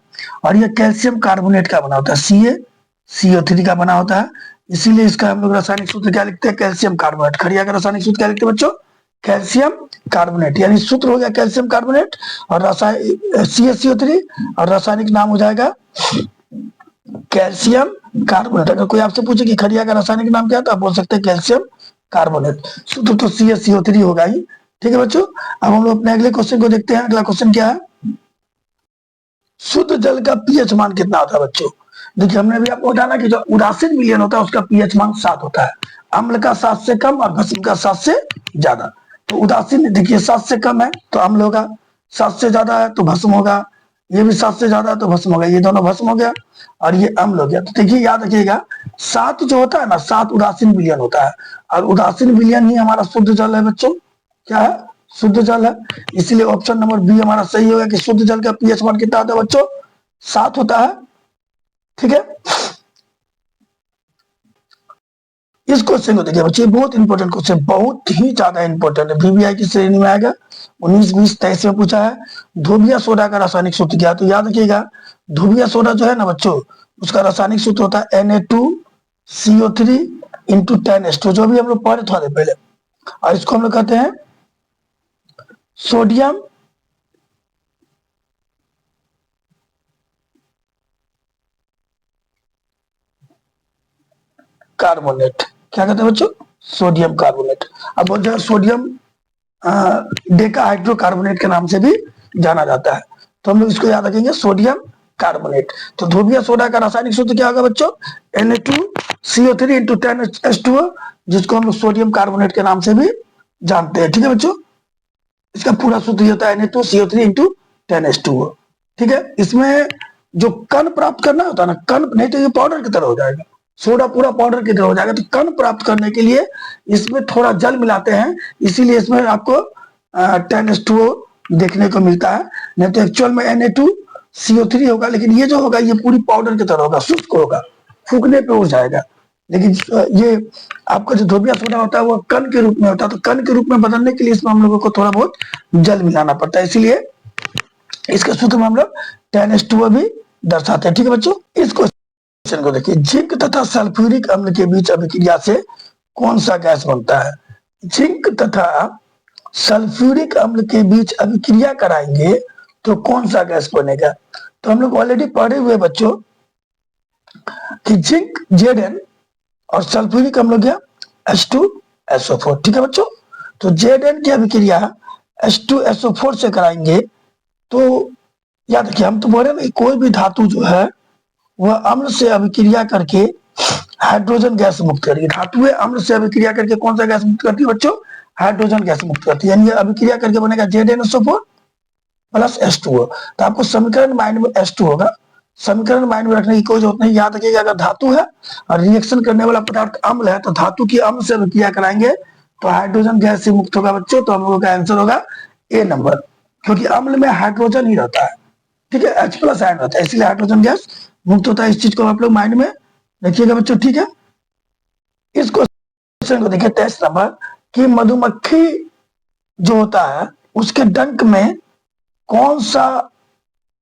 और यह कैल्शियम कार्बोनेट का बना होता है, CaCO3 का बना होता है। इसीलिए इसका हम लोग रासायनिक सूत्र क्या लिखते हैं, कैल्शियम कार्बोनेट। खरिया का रासायनिक सूत्र क्या लिखते हैं बच्चों, कैल्शियम कार्बोनेट। यानी सूत्र हो गया कैल्शियम कार्बोनेट और CaCO3, और रासायनिक नाम हो जाएगा कैल्शियम कार्बोनेट। अगर कोई आपसे पूछे कि खरिया का रासायनिक नाम क्या है, तो आप बोल सकते हैं कैल्शियम कार्बोनेट। सूत्र तो CaCO3 होगा ही। ठीक है बच्चों, अब हम लोग अपने अगले क्वेश्चन को देखते हैं। अगला क्वेश्चन क्या है, शुद्ध जल का पीएच मान कितना होता है बच्चों? देखिए हमने भी आपको बताया ना कि जो उदासीन विलयन होता है उसका पीएच मान 7 होता है, अम्ल का 7 से कम और भस्म का 7 से ज्यादा। तो उदासीन देखिए 7 से कम है तो अम्ल होगा, 7 से ज्यादा है तो भस्म होगा, ये भी 7 से ज्यादा है तो भस्म होगा, ये दोनों भस्म हो गया और ये अम्ल हो गया। तो देखिए याद रखिएगा 7 जो होता है ना 7 उदासीन विलयन होता है और उदासीन विलयन ही हमारा शुद्ध जल है बच्चों। क्या है? शुद्ध जल है। इसलिए ऑप्शन नंबर बी हमारा सही होगा कि शुद्ध जल का पीएच मान कितना होता है बच्चों? 7 होता है। ठीक है, इस क्वेश्चन को देखिए बच्चे, बहुत इंपॉर्टेंट क्वेश्चन, बहुत ही ज्यादा इंपॉर्टेंट है, वीवीआई की श्रेणी में आएगा। 19, 20, 23 में पूछा है। धोबिया सोडा का रासायनिक सूत्र क्या है? तो याद रखिएगा धोबिया सोडा जो है ना बच्चों, उसका रासायनिक सूत्र होता है Na2CO3 इंटू 10H2, जो भी हम लोग पढ़े थोड़े पहले, और इसको हम लोग कहते हैं सोडियम कार्बोनेट। क्या कहते हैं बच्चों? Sodium carbonate. अब जो है सोडियम डेका हाइड्रोकार्बोनेट के नाम से भी जाना जाता है, तो हम लोग इसको याद रखेंगे सोडियम कार्बोनेट। तो धोबिया सोडा का रासायनिक सूत्र क्या होगा बच्चों? Na2CO3 इंटू 10H2, जिसको हम लोग सोडियम कार्बोनेट के नाम से भी जानते हैं। ठीक है बच्चों, इसका पूरा सूत्र ये होता है Na2CO3 इंटू 10H2। ठीक है, इसमें जो कण प्राप्त करना होता है ना, कण नहीं तो ये पाउडर की तरह हो जाएगा, सोडा पूरा पाउडर की तरह हो जाएगा। तो कण प्राप्त करने के लिए इसमें थोड़ा जल मिलाते हैं, इसीलिए इसमें आपको 10H2O देखने को मिलता है। नहीं तो एक्चुअल में Na2CO3 होगा, लेकिन ये जो होगा ये पूरी पाउडर की तरह होगा, शुष्क होगा, फूकने पे उड़ जाएगा। लेकिन ये आपका जो धोबिया सोडा होता है वो कण के रूप में होता है, तो कण के रूप में बदलने के लिए इसमें हम लोगों को थोड़ा बहुत जल मिलाना पड़ता है, इसीलिए इसके सूत्र में हम लोग 10H2O भी दर्शाते हैं। ठीक है बच्चों, इसको क्वेश्चन को देखिए, जिंक तथा सल्फ्यूरिक अम्ल के बीच अभिक्रिया से कौन सा गैस बनता है? जिंक तथा सल्फ्यूरिक अम्ल के बीच अभिक्रिया कराएंगे तो कौन सा गैस बनेगा? तो हम लोग ऑलरेडी पढ़े हुए बच्चों कि जिंक Zn और सल्फ्यूरिक अम्ल हो गया H2SO4। ठीक है बच्चों, तो Zn की अभिक्रिया H2SO4 से कराएंगे तो याद रखिए, हम तो बोल रहे हैं कोई भी धातु जो है वह अम्ल से अभिक्रिया करके हाइड्रोजन गैस मुक्त करेगी। धातुएं अम्ल से अभिक्रिया करके कौन सा गैस मुक्त करती है बच्चों? हाइड्रोजन गैस मुक्त करती है, यानी अभिक्रिया करके बनेगा ZnSO4 प्लस H2O। तो आपको समीकरण माइंड में H2 होगा, समीकरण माइंड में रखने की कोई जरूरत नहीं। याद रखिएगा अगर धातु है और रिएक्शन करने वाला पदार्थ अम्ल है तो धातु की अम्ल से अभिक्रिया कराएंगे तो हाइड्रोजन गैस से मुक्त होगा बच्चों। तो हम लोगों का आंसर होगा ए नंबर, क्योंकि अम्ल में हाइड्रोजन ही रहता है। ठीक है, H प्लस आयन रहता है, इसलिए हाइड्रोजन गैस मुक्त होता है। इस चीज को आप लोग माइंड में रखिएगा बच्चों। ठीक है, इस क्वेश्चन को देखिए 23 नंबर, कि मधुमक्खी जो होता है उसके डंक में कौन सा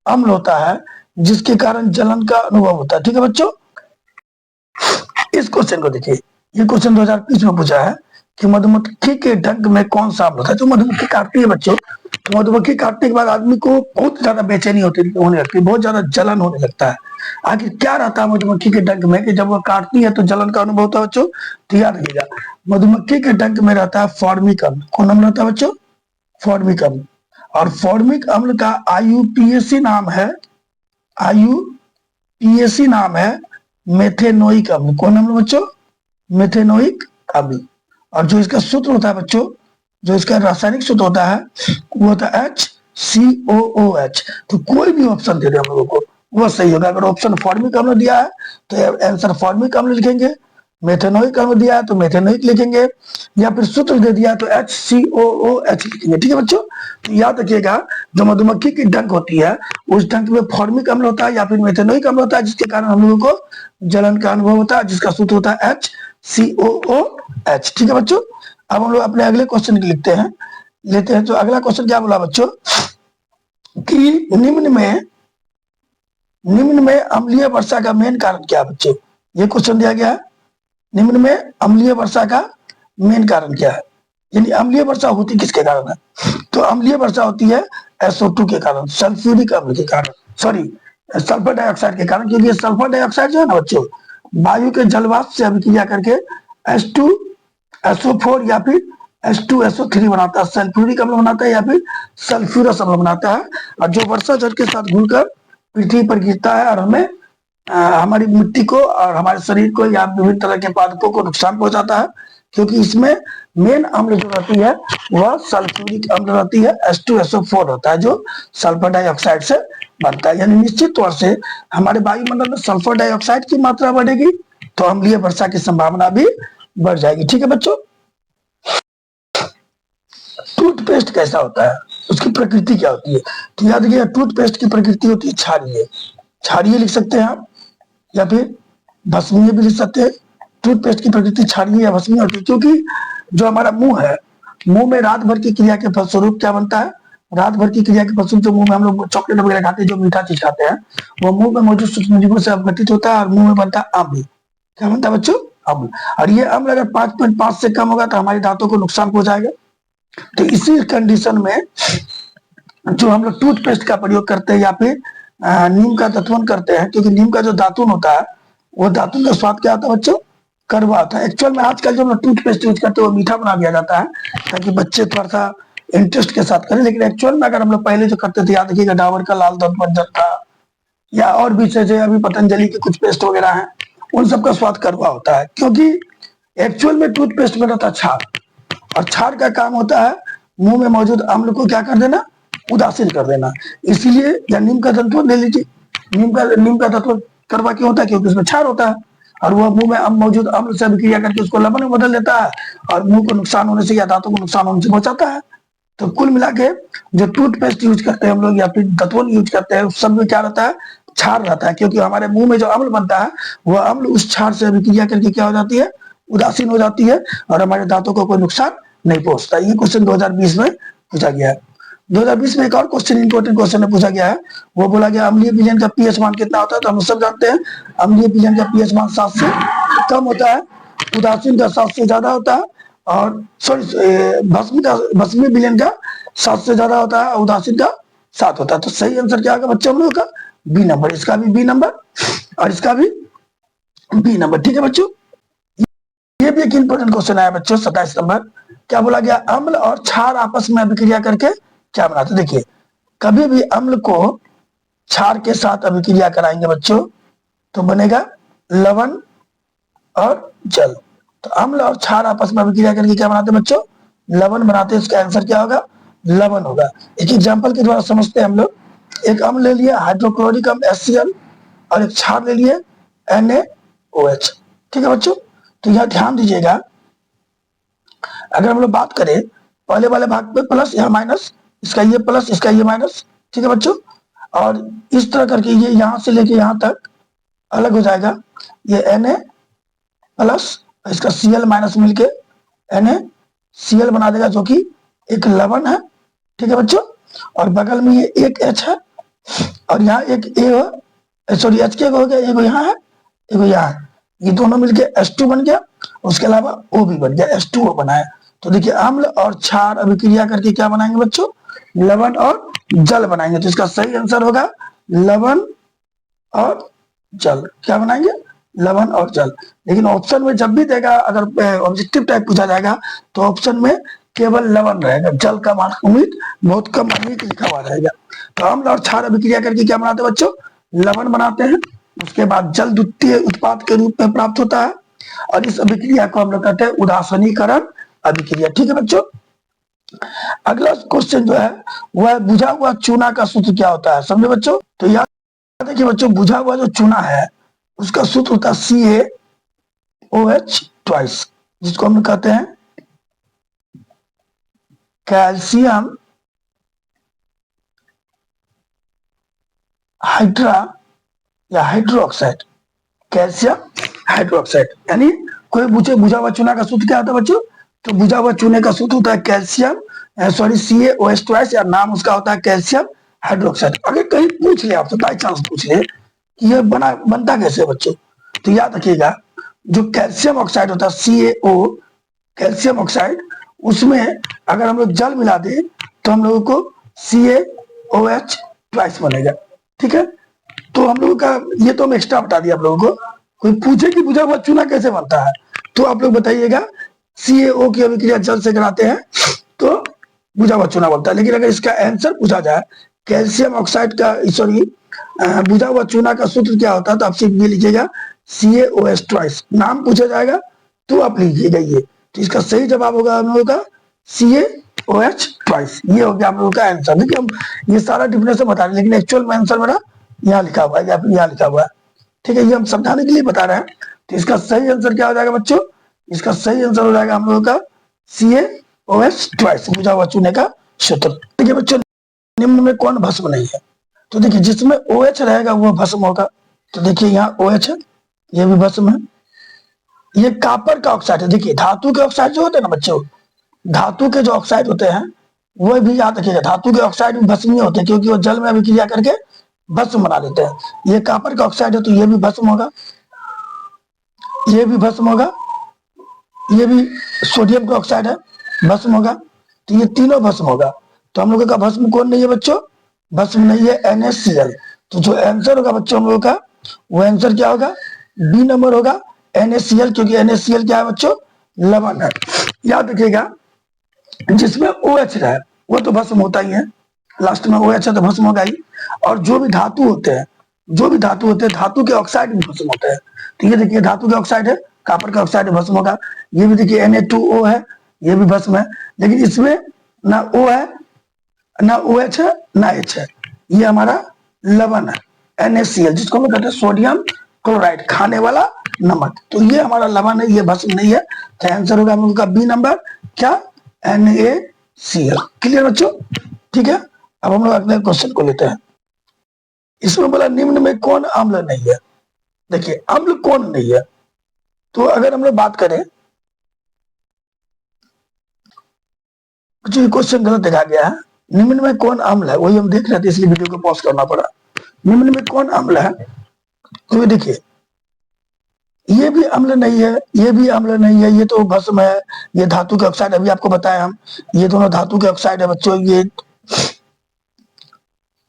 अम्ल होता है जिसके कारण जलन का अनुभव होता है? ठीक है बच्चों, इस क्वेश्चन को देखिए, ये क्वेश्चन 2020 में पूछा है कि मधुमक्खी के डंक में कौन सा अम्ल होता है? जो मधुमक्खी काटती है बच्चों, तो मधुमक्खी काटने के बाद आदमी को बहुत ज्यादा बेचैनी होने लगती है, बहुत ज्यादा जलन होने लगता है। आखिर क्या रहता है मधुमक्खी के डंक में कि जब वो काटती है तो जलन का अनुभव होता है बच्चों? तो याद रखिएगा मधुमक्खी के डंक में रहता है फॉर्मिक अम्ल। कौन अम्ल रहता है बच्चों? फॉर्मिक अम्ल। और फॉर्मिक अम्ल का IUPAC नाम है, IUPAC नाम है मेथेनोइक अम्ल। कौन अम्ल बच्चों? मेथेनोइक अम्ल। और जो इसका सूत्र होता है बच्चों, जो इसका रासायनिक सूत्र होता है वो होता है HCOOH। तो कोई भी ऑप्शन दे दे हम लोगों को वो सही होगा। अगर ऑप्शन फॉर्मिक अम्ल दिया है तो आंसर फॉर्मिक अम्ल लिखेंगे, मेथेनोइक अम्ल दिया है तो मेथेनोइक लिखेंगे, या फिर सूत्र दे दिया तो HCOOH लिखेंगे। ठीक है बच्चों, तो याद रखिएगा जो मधुमक्खी की डंक होती है उस डंक में फॉर्मिक अम्ल होता है या फिर मेथेनोइक अम्ल होता है, जिसके कारण हम लोगों को जलन का अनुभव होता है, जिसका सूत्र होता है HCOOH। ठीक है बच्चों, अब हम लोग अपने अगले क्वेश्चन लिखते हैं, लेते हैं। तो अगला क्वेश्चन क्या बोला बच्चों कि निम्न में अम्लीय वर्षा का मेन कारण क्या है बच्चों? ये क्वेश्चन दिया गया है, निम्न में अम्लीय वर्षा का मेन कारण क्या है, यानी अम्लीय वर्षा होती किसके कारण है? तो अम्लीय वर्षा होती है SO2 के कारण, सल्फ्यूरिक अम्ल के कारण, सॉरी सल्फर डाइऑक्साइड के कारण। क्योंकि सल्फर डाइऑक्साइड जो है ना बच्चों वायु के जलवाष्प से अभिक्रिया करके H2SO4 या फिर H2SO3 बनाता है, सल्फ्यूरिक अम्ल बनाता है या फिर सल्फ्यूरस अम्ल बनाता है, और जो वर्षा जल के साथ घुलकर पृथ्वी पर गिरता है और हमें हमारी मिट्टी को और हमारे शरीर को या विभिन्न तरह के पादपों को नुकसान पहुंचाता है, क्योंकि इसमें मेन अम्ल जो रहती है वह सल्फ्यूरिक अम्ल रहती है, H2SO4 होता है, जो सल्फर डाइऑक्साइड से बनता है। यानी निश्चित तौर से हमारे वायुमंडल में सल्फर डाइऑक्साइड की मात्रा बढ़ेगी तो अम्लीय वर्षा की संभावना भी बढ़ जाएगी। ठीक है बच्चों। टूथपेस्ट कैसा होता है, उसकी प्रकृति क्या होती है? तो याद रखिएगा, टूथपेस्ट की प्रकृति होती है क्षारीय। क्षारीय लिख सकते हैं आप, या फिर भस्मीय भी लिख सकते हैं। टूथपेस्ट की प्रकृति क्षारीय या भस्मीय होती है, क्योंकि जो हमारा मुंह है, मुंह में रात भर की क्रिया के फलस्वरूप क्या बनता है? रात भर की क्रिया के फलस्वरूप जो मुंह में हम लोग चॉकलेट वगैरह खाते हैं, जो मीठा चीज खाते हैं, वो मुंह में मौजूद सूक्ष्मजीवों से अपघटित होता है और मुंह में बनता है अम्ल। क्या बनता है बच्चों? अम्ल। और ये अम्ल अगर 5.5 से कम होगा तो हमारे दांतों को नुकसान पहुंचाएगा। तो इसी कंडीशन में जो हम लोग टूथपेस्ट का प्रयोग करते हैं या फिर नीम का दातुन करते हैं, क्योंकि नीम का जो दातुन होता है वो दातुन का स्वाद क्या होता है बच्चों? कड़वा होता है। एक्चुअल में आजकल जो हम लोग टूथपेस्ट यूज करते हैं वो मीठा बना दिया जाता है ताकि बच्चे थोड़ा सा इंटरेस्ट के साथ करें, लेकिन एक्चुअल में अगर हम लोग पहले जो करते थे, याद रखिएगा, डाबर का लाल दंत मंजन था या और भी जैसे अभी पतंजलि के कुछ पेस्ट वगैरह हैं, उन सबका स्वाद कड़वा होता है, क्योंकि एक्चुअल में टूथपेस्ट में रहता है छार, और छार का काम होता है मुंह में मौजूद अम्ल को क्या कर देना? उदासीन कर देना। इसीलिए या नीम का दंतवन ले लीजिए, नीम का दंतवन कड़वा क्यों होता है? क्योंकि उसमें छार होता है और वह मुंह में मौजूद अम्ल से अभिक्रिया करके उसको लवण में बदल देता है और मुंह को नुकसान होने से या दांतों को नुकसान होने से बचाता है। तो कुल मिला के जो टूथपेस्ट यूज करते हैं हम लोग या फिर दंतवन यूज करते हैं, उस सब में क्या रहता है? छार रहता है, क्योंकि हमारे मुंह में जो अम्ल बनता है वह अम्ल उस छार से अभिक्रिया करके क्या हो जाती है? उदासीन हो जाती है और हमारे दांतों को कोई नुकसान नहीं पहुंचता। ये क्वेश्चन 2020 में पूछा गया है। 2020 में एक और क्वेश्चन, इंपॉर्टेंट क्वेश्चन में पूछा गया है, वो बोला गया अम्लीय विलयन का पीएच मान कितना होता है? तो हम सब जानते हैं अम्लीय विलयन का पीएच मान 7 से कम होता है, उदासीन का 7 से ज्यादा होता है, और सॉरी भस्मी विलयन का 7 से ज्यादा होता है, उदासीन का 7 होता है। तो सही आंसर क्या होगा बच्चों हम लोग का? B number. इसका भी बी नंबर और इसका भी बी नंबर। ठीक है बच्चों। ये भी एक इंपॉर्टेंट क्वेश्चन आया बच्चों, 27 नंबर। क्या बोला गया? अम्ल और क्षार आपस में अभिक्रिया करके क्या बनाते? देखिए, कभी भी अम्ल को क्षार के साथ अभिक्रिया कराएंगे बच्चों तो बनेगा लवण और जल। तो अम्ल और क्षार आपस में अभिक्रिया करके क्या बनाते बच्चों? लवण बनाते हैं। इसका आंसर क्या होगा? लवण होगा। एक एग्जाम्पल के द्वारा समझते हैं हम लोग। एक अम्ल ले लिया हाइड्रोक्लोरिक अम्ल HCl और एक क्षार ले लिए NaOH। ठीक है बच्चों। तो यह ध्यान दीजिएगा, अगर हम लोग बात करें पहले वाले भाग पे प्लस या माइनस, इसका ये प्लस इसका ये माइनस, ठीक है बच्चों, और इस तरह करके ये यहां से लेके यहां तक अलग हो जाएगा। ये Na प्लस इसका Cl माइनस मिलके NaCl बना देगा, जो कि एक लवण है। ठीक है बच्चों। और बगल में ये एक H है और यहाँ एक A, सॉरी H के हो गया, एक यहाँ है एक यहाँ है, ये दोनों मिलके H2 बन गया, उसके अलावा O भी बन गया, H2O बना है। तो देखिए, अम्ल और क्षार अभिक्रिया करके क्या बनाएंगे बच्चों? लवण और जल बनाएंगे। तो इसका सही आंसर होगा लवण और जल। क्या बनाएंगे? लवण और जल। लेकिन ऑप्शन में जब भी देगा, अगर ऑब्जेक्टिव टाइप पूछा जाएगा तो ऑप्शन में केवल लवण रहेगा, जल का मान उम्मीद बहुत कम आने की लिखा हुआ रहेगा। तो अम्ल और क्षार अभिक्रिया करके क्या बनाते हैं बच्चों? लवण बनाते हैं। उसके बाद जल द्वितीय उत्पाद के रूप में प्राप्त होता है और इस अभिक्रिया को हम लोग कहते हैं उदासीनीकरण अभिक्रिया। ठीक है बच्चों। अगला क्वेश्चन जो है वह बुझा हुआ चूना का सूत्र क्या होता है? समझे बच्चों। तो याद देखिए बच्चों, बुझा हुआ जो चूना है उसका सूत्र होता है CaOH ट्वाइस, जिसको हम कहते हैं कैल्शियम हाइड्रा या हाइड्रोक्साइड। कैल्शियम हाइड्रोक्साइड यानी कोई बुझा हुआ चूना का सूत्र क्या होता है बच्चों? तो बुझा हुआ चूने का सूत्र होता है कैल्शियम, सॉरी CaOH ट्वाइस, या नाम उसका होता है कैल्शियम हाइड्रोक्साइड। अगर कहीं पूछ ले आपसे, बाई चांस पूछ ले कि ये बनता कैसे बच्चों, तो याद रखिएगा, जो कैल्शियम ऑक्साइड होता है CaO कैल्शियम ऑक्साइड, उसमें अगर हम लोग जल मिला दें तो हम लोगों को CaOH ट्वाइस बनेगा। ठीक है। तो हम लोगों का ये तो हम एक्स्ट्रा बता दिया आप लोगों को। कोई पूछे कि बुझा हुआ चूना कैसे बनता है तो आप लोग बताइएगा CaO की अभिक्रिया जल से कराते हैं तो बुझा हुआ चूना बनता है। लेकिन अगर इसका आंसर पूछा जाए कैल्शियम ऑक्साइड का, सॉरी, बुझा हुआ चूना का सूत्र क्या होता है, तो आप सिर्फ ये लीजिएगा CaOH ट्वाइस। नाम पूछा जाएगा तो आप लीजिएगा ये। तो इसका सही जवाब होगा हम लोगों का CaOH ट्वाइस। ये हो गया आप लोगों का आंसर। देखिए हम ये सारा डिफिनेशन बता रहे हैं, लेकिन एक्चुअल में आंसर मेरा यहाँ लिखा हुआ है या फिर यहाँ लिखा हुआ है। ठीक है, ये हम समझाने के लिए बता रहे हैं। तो इसका सही आंसर क्या हो जाएगा बच्चों? इसका सही आंसर हो जाएगा हम लोगों का CaOH ट्वाइस, बुझा हुआ चूने का सूत्र। देखिए बच्चों, निम्न में कौन भस्म नहीं है? तो देखिए जिसमें OH रहेगा वो भस्म होगा। तो देखिए यहाँ OH है, ये भी भस्म है। ये कॉपर का ऑक्साइड है। देखिए धातु के ऑक्साइड जो होते हैं ना बच्चों, धातु के जो ऑक्साइड होते हैं वो भी याद रखिएगा, धातु के ऑक्साइड भी भस्मीय होते हैं, क्योंकि वो जल में अभिक्रिया करके भस्म बना देते हैं। ये कॉपर का ऑक्साइड है तो ये भी भस्म होगा, ये भी भस्म होगा, ये भी सोडियम का ऑक्साइड है, भस्म होगा। तो ये तीनों भस्म होगा। तो हम लोगों का भस्म कौन नहीं है बच्चों? भस्म नहीं है NaCl। तो जो आंसर होगा बच्चों हम लोगों का, वो आंसर क्या होगा? बी नंबर होगा NaCl, क्योंकि NaCl क्या है बच्चों? लवण है। याद रखिएगा, जिसमें OH है वो तो भस्म होता ही है, लास्ट में OH है तो भस्म होगा ही। और जो भी धातु होते हैं, जो भी धातु होते हैं, धातु के ऑक्साइड भी भस्म होते हैं। तो ये देखिए धातु के ऑक्साइड है, कॉपर का ऑक्साइड भस्म होगा। ये भी देखिए Na2O है, ये भी भस्म है। लेकिन इसमें ना O है, ना OH है, ना H है। ये हमारा लवण है NaCl, जिसको हम कहते हैं सोडियम क्लोराइड, खाने वाला नमक। तो ये हमारा लवण है, ये भस्म नहीं है। तो आंसर होगा हम लोगों का बी नंबर, क्या? NaCl। क्लियर बच्चों? ठीक है, अब हम लोग अगले क्वेश्चन को लेते हैं। इसमें बोला निम्न में कौन अम्ल नहीं है? देखिए अम्ल कौन नहीं है, तो अगर हम लोग बात करें, जो क्वेश्चन गलत देखा गया है। निम्न में कौन अम्ल है, वही हम देख रहे थे, इसलिए वीडियो को पॉज करना पड़ा। निम्न में कौन अम्ल है? तो देखिए ये भी अम्ल नहीं है, ये भी अम्ल नहीं है, ये तो भस्म है। ये धातु के ऑक्साइड, अभी आपको बताया हम, ये दोनों धातु के ऑक्साइड है बच्चों।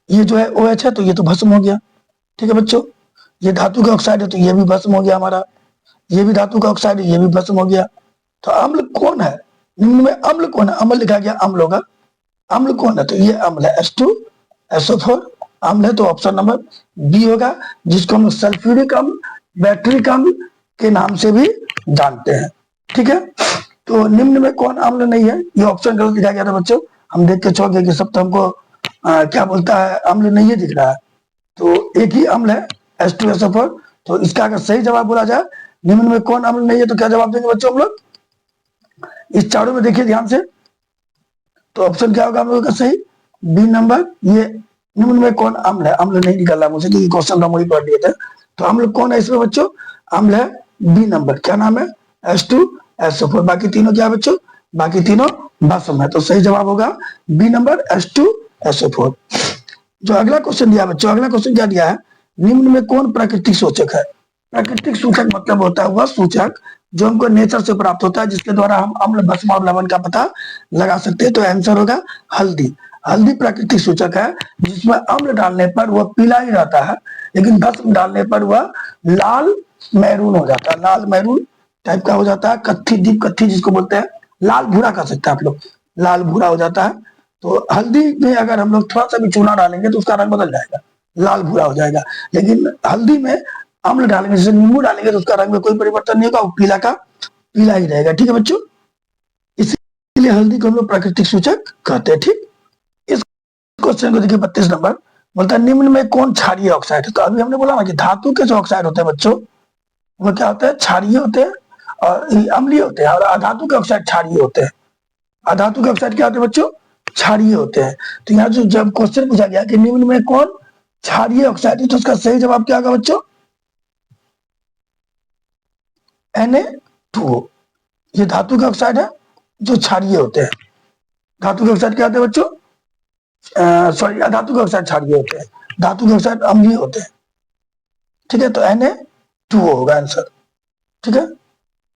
ये जो है OH है तो ये तो भस्म हो गया। ठीक है बच्चों, ये धातु का ऑक्साइड है तो ये भी भस्म हो गया हमारा। ये भी धातु का ऑक्साइड है, ये भी भस्म हो गया। तो अम्ल कौन है? निम्न में अम्ल कौन है? अम्ल लिखा गया, अम्ल होगा। अम्ल कौन है? तो ये अम्ल है, H2SO4 अम्ल है। तो ऑप्शन नंबर बी होगा, जिसको हम सल्फ्यूरिक अम्ल, बैटरिक अम्ल के नाम से भी जानते हैं। ठीक है, तो निम्न में कौन अम्ल नहीं है? ये ऑप्शन गलत लिखा गया था बच्चों, हम देख के चौंक गए कि सब तो हमको क्या बोलता है, अम्ल नहीं है दिख रहा है। तो एक ही अम्ल है H2SO4। तो इसका अगर सही जवाब बोला जाए, निम्न में कौन अम्ल नहीं है, तो क्या जवाब देंगे बच्चों हम लोग? इस चारों में देखिए ध्यान से, तो ऑप्शन क्या होगा हम लोगों का सही? B number. ये निम्न में कौन अम्ल है? अम्ल नहीं निकल रहा मुझे, क्योंकि क्वेश्चन हम वही पढ़ लिए थे। तो अम्ल कौन है इसमें बच्चों? अम्ल है बी नंबर, क्या नाम है? H2SO4। बाकी तीनों क्या बच्चों? बाकी तीनों भस्म है। तो सही जवाब होगा बी नंबर, H2SO4। जो अगला क्वेश्चन दिया बच्चों, अगला क्वेश्चन क्या दिया है? निम्न में कौन प्राकृतिक सूचक है? प्राकृतिक सूचक मतलब होता है वह सूचक जो हमको नेचर से प्राप्त होता है, जिसके द्वारा हम अम्ल, भस्म और लवण का पता लगा सकते हैं। तो आंसर होगा हल्दी। हल्दी प्राकृतिक सूचक है, जिसमें अम्ल डालने पर वह पीला ही रहता है, लेकिन भस्म डालने पर वह लाल मैरून हो जाता है, लाल मैरून टाइप का हो जाता है, कत्थी, दीप कत्थी जिसको बोलते हैं, लाल भूरा कह सकते हैं आप लोग, लाल भूरा हो जाता है। तो हल्दी में अगर हम लोग थोड़ा सा भी चूना डालेंगे तो उसका रंग बदल जाएगा, लाल भूरा हो जाएगा। लेकिन हल्दी में अम्ल डालेंगे, जैसे नींबू डालेंगे, तो उसका रंग में कोई परिवर्तन नहीं होगा, वो पीला का पीला ही रहेगा। ठीक है बच्चों, इसीलिए हल्दी को हम लोग प्राकृतिक सूचक कहते हैं। ठीक, इस क्वेश्चन को देखिए 32 नंबर बोलता है निम्न में कौन क्षारीय ऑक्साइड है? तो अभी हमने बोला ना कि धातु के जो ऑक्साइड होते हैं बच्चों, वो क्या होते हैं? क्षारीय होते हैं और अम्लीय होते हैं। और अधातु के ऑक्साइड क्षारीय होते हैं। अधातु के ऑक्साइड क्या होते हैं बच्चों? क्षारीय होते हैं। तो यहाँ जो जब क्वेश्चन पूछा गया कि निम्न में कौन क्षारीय ऑक्साइड है, तो उसका सही जवाब क्या होगा बच्चों? Na2O। ये धातु के ऑक्साइड है जो क्षारीय होते हैं। धातु के ऑक्साइड क्या होते हैं बच्चों? सॉरी, अधातु के ऑक्साइड क्षारीय होते हैं, धातु के ऑक्साइड अम्लीय होते हैं। ठीक है, तो Na2O होगा आंसर। ठीक है,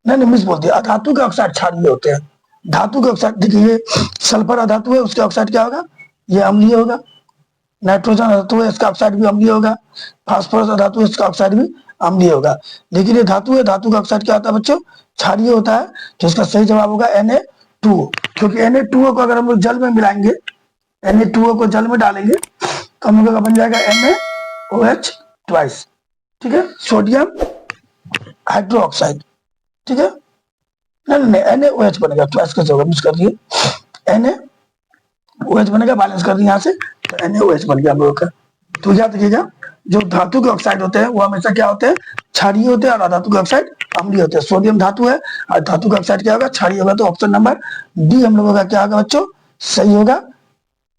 नहीं मिस बोल दिया, अधातु के ऑक्साइड क्षारीय होते हैं। धातु के ऑक्साइड, देखिए ये सल्फर अधातु है, उसके ऑक्साइड क्या होगा? ये अम्लीय होगा। नाइट्रोजन अधातु है, इसका ऑक्साइड भी अम्लीय होगा। फास्फोरस अधातु है, इसका ऑक्साइड भी अम्लीय होगा। लेकिन ये धातु है, धातु का ऑक्साइड क्या होता है बच्चों? क्षारीय होता है। तो इसका सही जवाब होगा Na2O, क्योंकि Na2O को अगर हम लोग जल में मिलाएंगे, Na2O को जल में डालेंगे कम होगा बन जाएगा NaOH ट्वाइस, ठीक है, सोडियम हाइड्रोक्साइड, ठीक है, नहीं NaOH बनेगा, ट्वाइस कैसे होगा, मिस कर दिए, NaOH बनेगा, बैलेंस कर दिए यहाँ से, तो NaOH बन गया हम लोग का। तो याद रखिएगा, जो धातु के ऑक्साइड होते हैं वो हमेशा क्या होते हैं, क्षारीय होते हैं, और अधातु के ऑक्साइड अम्लीय होते हैं। सोडियम धातु है और धातु का ऑक्साइड क्या होगा, क्षारीय होगा, तो ऑप्शन नंबर डी हम लोगों का क्या होगा बच्चों, सही होगा,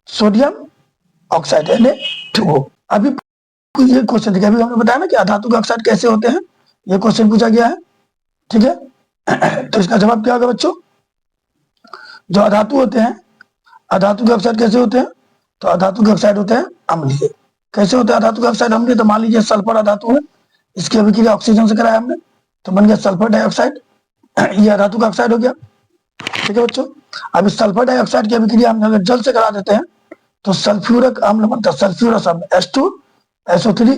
सोडियम ऑक्साइड Na2O। अभी ये क्वेश्चन देखिए, अभी हमने बताया ना कि अधातु के ऑक्साइड कैसे होते हैं, ये क्वेश्चन पूछा गया है, ठीक है। तो इसका जवाब क्या होगा बच्चों, जो अधातु होते हैं, अधातु के ऑक्साइड कैसे होते हैं, तो अधातु के ऑक्साइड होते हैं अम्लीय। कैसे होते हैं अधातु के ऑक्साइड अम्लीय, तो मान लीजिए सल्फर अधातु है, इसकी अभिक्रिया ऑक्सीजन से कराया हमने, तो बन गया सल्फर डाइऑक्साइड, ये अधातु का ऑक्साइड हो गया, ठीक है बच्चों। अब इस सल्फर डाइऑक्साइड की अभिक्रिया हम अगर जल से करा देते हैं तो सल्फ्यूरिक अम्ल बनता है, सल्फ्यूरस अम्ल H2SO3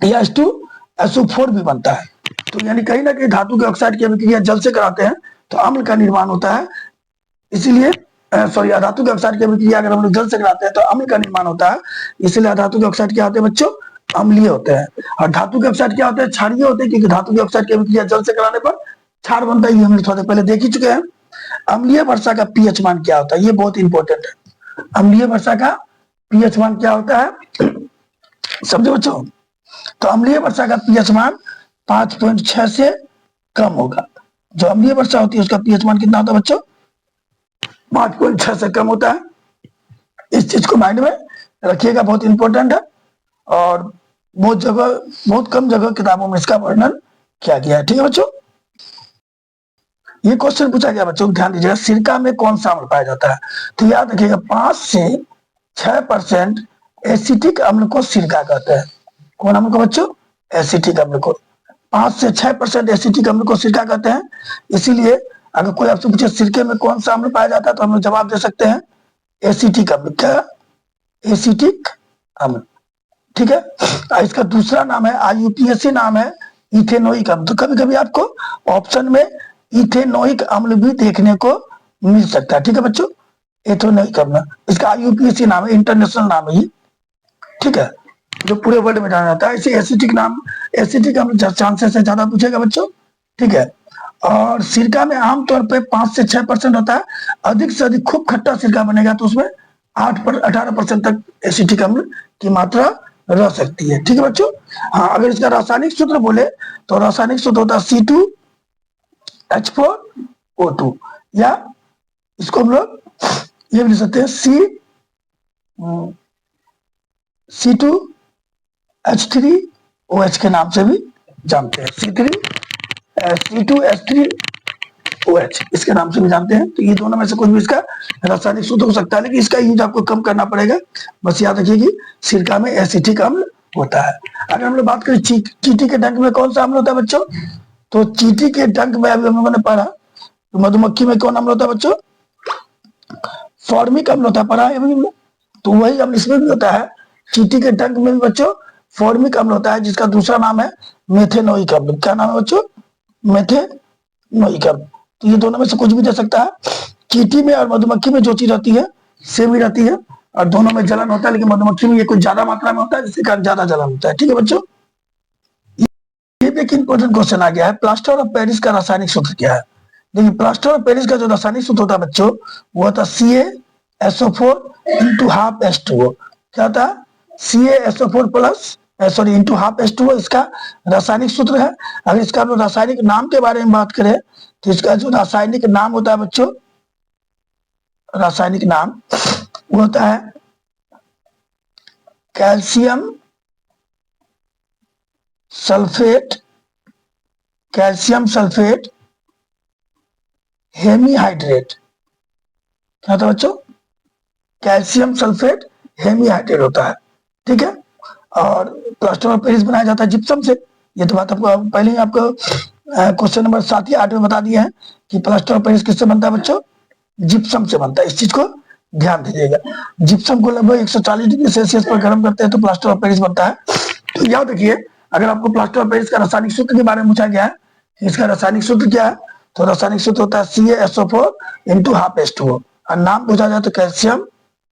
या H2SO4 भी बनता है। तो यानी कहीं ना कहीं धातु के ऑक्साइड की अभिक्रिया जल से कराते हैं तो अम्ल का निर्माण होता है, इसीलिए सॉरी अधातु के ऑक्साइड की अभिक्रिया अगर हम लोग जल से कराते हैं तो अम्ल का निर्माण होता है, इसलिए अधातु के ऑक्साइड क्या होते हैं बच्चों, अम्लीय होते हैं। और धातु के ऑक्साइड क्या होते हैं, क्षारीय होते हैं, क्योंकि धातु के ऑक्साइड की अभिक्रिया जल से कराने पर क्षार बनता है, ये हम लोग थोड़ा पहले देख ही चुके हैं। अम्लीय वर्षा का पीएच मान क्या होता है, ये बहुत इंपॉर्टेंट है। अम्लीय वर्षा का पीएच मान क्या होता है, समझो बच्चों, तो अम्लीय वर्षा का पीएच मान 5.6 से कम होगा। जो अम्लीय वर्षा होती है उसका पीएच मान कितना होता है बच्चों, 5.6 से कम होता है। इस चीज को माइंड में रखिएगा, बहुत इंपॉर्टेंट है, और बहुत जगह, बहुत कम जगह किताबों में इसका वर्णन किया गया है, ठीक है बच्चों। ये क्वेश्चन पूछा गया बच्चों, ध्यान दीजिएगा, सिरका में कौन सा अम्ल पाया जाता है, तो याद रखिएगा 5 से 6% एसिटिक अम्ल को सिरका कहते हैं। कौन अम्ल को बच्चों, एसिटिक अम्ल को, 5 से 6% एसिटिक अम्ल को सिरका कहते हैं। इसीलिए अगर कोई आपसे पूछे सिरके में कौन सा अम्ल पाया जाता है तो हम लोग जवाब दे सकते हैं एसिटिक अम्ल, क्या, एसिटिक अम्ल, ठीक है। इसका दूसरा नाम है, IUPAC नाम है, इथेनोइक अम्ल। तो कभी कभी आपको ऑप्शन में इथेनोइक अम्ल भी देखने को मिल सकता है, ठीक है बच्चों, इथेनोइक अम्ल, इसका IUPAC नाम है, इंटरनेशनल नाम है ये, ठीक है, जो पूरे वर्ल्ड में जाना जाता है। इसे एसिटिक नाम, एसिटिक अम्ल चांसेस से ज्यादा पूछेगा बच्चों, ठीक है। और सिरका में आमतौर पे 5 से 6% होता है, अधिक से अधिक खूब खट्टा सिरका बनेगा तो उसमें 18% तक एसिटिक अम्ल की मात्रा रह सकती है, ठीक है बच्चों। हाँ, अगर इसका रासायनिक सूत्र बोले तो रासायनिक सूत्र होता है C2H4O2, या इसको हम लोग ये भी लिख सकते हैं C2H3OH के नाम से भी जानते हैं, C2H3OH इसके नाम से भी जानते हैं। तो ये दोनों में से कुछ भी इसका रासायनिक सूत्र हो सकता है, लेकिन इसका यूज आपको कम करना पड़ेगा। बस याद रखिए कि सिरका में एसिटिक अम्ल होता है। अगर हम लोग बात करें चींटी के डंक में कौन सा अम्ल होता है बच्चों, तो चींटी के डंक में अभी हम लोगों ने पढ़ा, तो मधुमक्खी में कौन अम्ल होता है बच्चों, फॉर्मिक अम्ल होता है, पढ़ा है अभी हम लोग। तो वही अम्ल इसमें भी होता है, चींटी के डंक में भी बच्चों फॉर्मिक अम्ल होता है, जिसका दूसरा नाम है मेथेनोइक अम्ल। क्या नाम है बच्चों, मेथेनोइक अम्ल। तो ये दोनों में से कुछ भी दे सकता है। चींटी में और मधुमक्खी में जो चीज रहती है सेम ही रहती है, और दोनों में जलन होता है, लेकिन मधुमक्खी में ये कुछ ज्यादा मात्रा में होता है, जिसके कारण ज्यादा जलन होता है, ठीक है बच्चों। ये भी एक इंपॉर्टेंट क्वेश्चन आ गया है, प्लास्टर ऑफ पेरिस का रासायनिक सूत्र क्या है। देखिए, प्लास्टर ऑफ पेरिस का जो रासायनिक सूत्र होता है बच्चों, वो होता है CaSO4 into half H2O। क्या होता है, CaSO4 plus sorry into half H2O इसका रासायनिक सूत्र है। अगर इसका हम रासायनिक नाम के बारे में बात करें तो इसका जो रासायनिक नाम होता है बच्चों, रासायनिक नाम वो होता है calcium sulphate, calcium sulphate hemihydrate. क्या होता है बच्चों, कैल्शियम सल्फेट हेमीहाइड्रेट होता है, ठीक है। और प्लास्टर ऑफ पेरिस बनाया जाता है जिप्सम से। ये तो बात आपको पहले ही आपको क्वेश्चन नंबर 7 या 8 में बता दिया है कि प्लास्टर ऑफ पेरिस किससे बनता है बच्चों, जिप्सम से बनता है। इस चीज को ध्यान दीजिएगा, जिप्सम को लगभग 140 डिग्री सेल्सियस पर गर्म करते हैं तो प्लास्टर ऑफ पेरिस बनता है। तो याद रखिए, अगर आपको प्लास्टर ऑफ पेरिस का रासायनिक सूत्र के बारे में पूछा गया है, इसका रासायनिक सूत्र क्या है, तो रासायनिक सूत्र होता है CaSO4 into half H2O, और नाम पूछा जाए तो कैल्शियम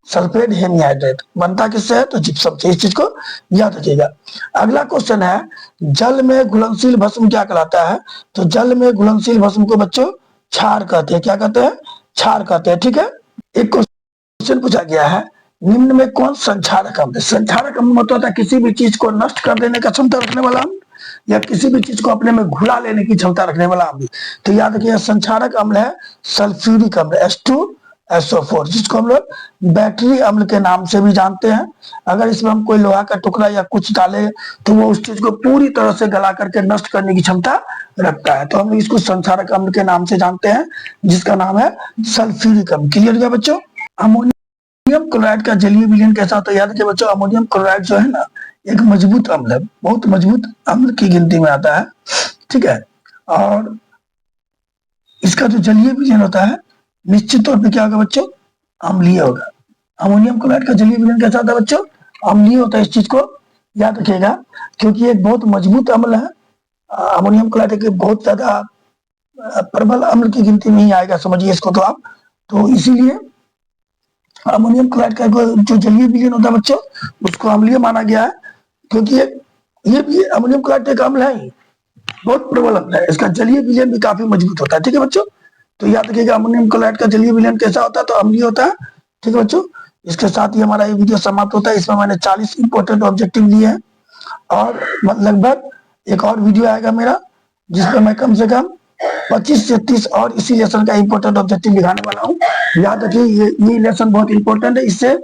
सल्फेट हेमीहाइड्रेट बनता किससे है? तो जिप्सम से। इस चीज को याद रखिएगा। अगला क्वेश्चन है, जल में घुलनशील भस्म क्या कहलाता है? तो जल में घुलनशील भस्म को बच्चों क्षार कहते हैं। क्या कहते हैं? क्षार कहते हैं। ठीक है। एक क्वेश्चन पूछा गया है, निम्न में कौन संक्षारक अम्ल? संक्षारक अम्ल मतलब होता है किसी भी चीज को नष्ट कर देने का क्षमता रखने वाला अम्ल, या किसी भी चीज को अपने में घुला लेने की क्षमता रखने वाला अम्ल। तो याद रखिए संक्षारक अम्ल है सल्फ्यूरिक अम्ल H2SO4, जिसको हम लोग बैटरी अम्ल के नाम से भी जानते हैं। अगर इसमें हम कोई लोहा का टुकड़ा या कुछ डाले तो वो उस चीज को पूरी तरह से गला करके नष्ट करने की क्षमता रखता है, तो हम इसको संक्षारक अम्ल के नाम से जानते हैं, जिसका नाम है सल्फ्यूरिक अम्ल। क्लियर हो गया बच्चों? अमोनियम क्लोराइड का जलीय विलयन कैसा होता है? याद रखिए बच्चों, अमोनियम क्लोराइड जो है ना एक मजबूत अम्ल है, बहुत मजबूत अम्ल की गिनती में आता है। ठीक है। और इसका जो जलीय विलयन होता है निश्चित तौर पे क्या होगा बच्चों? अम्लीय होगा। अमोनियम क्लोराइड का जलीय विलयन कैसा होता है बच्चों? अम्लीय होता है। इस चीज को याद रखिएगा, क्योंकि एक बहुत मजबूत अम्ल है। अमोनियम क्लोराइड एक बहुत ज्यादा प्रबल अम्ल की गिनती में ही आएगा, समझिए इसको तो आप। तो इसीलिए अमोनियम क्लोराइड का जो जलीय विलयन होता है बच्चों उसको अम्लीय माना गया है, क्योंकि ये भी अमोनियम क्लोराइड एक अम्ल है ही, बहुत प्रबल अम्ल है। इसका जलीय विलयन भी काफी मजबूत होता है। ठीक है बच्चों, तो याद रखिएगा अमोनियम क्लोराइड का जलीय विलयन कैसा होता है? तो अम्लीय होता है। ठीक है बच्चों, इसके साथ ही हमारा ये वीडियो समाप्त होता है। इसमें मैंने 40 इंपॉर्टेंट ऑब्जेक्टिव लिए हैं, और लगभग एक और वीडियो आएगा मेरा जिसमें मैं कम से कम 25 से 30 और इसी लेसन का इंपॉर्टेंट ऑब्जेक्टिव दिखाने वाला हूँ। याद रखिए ये लेसन बहुत इंपॉर्टेंट है। इससे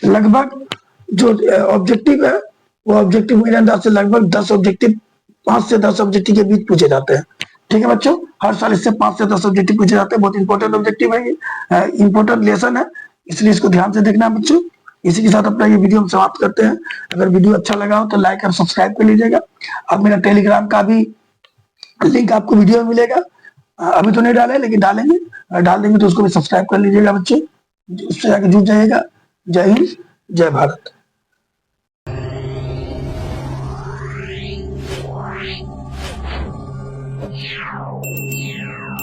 लगभग जो ऑब्जेक्टिव है वो ऑब्जेक्टिव मेरे अंदाज से लगभग 10 ऑब्जेक्टिव, 5 से 10 ऑब्जेक्टिव के बीच पूछे जाते हैं। ठीक है बच्चों, हर साल इससे 5 से 10 ऑब्जेक्टिव पूछे जाते हैं। बहुत इंपॉर्टेंट ऑब्जेक्टिव है, ये इंपॉर्टेंट लेसन है, इसलिए इसको ध्यान से देखना बच्चों। इसी के साथ अपना ये वीडियो हम समाप्त करते हैं। अगर वीडियो अच्छा लगा हो तो लाइक और सब्सक्राइब कर लीजिएगा। अब मेरा टेलीग्राम का भी लिंक आपको वीडियो में मिलेगा। अभी तो नहीं डाला है लेकिन डालेंगे, डाल देंगे तो उसको भी सब्सक्राइब कर लीजिएगा बच्चे, उससे जाके जुड़ जाइएगा। जय हिंद, जय भारत। Yeah.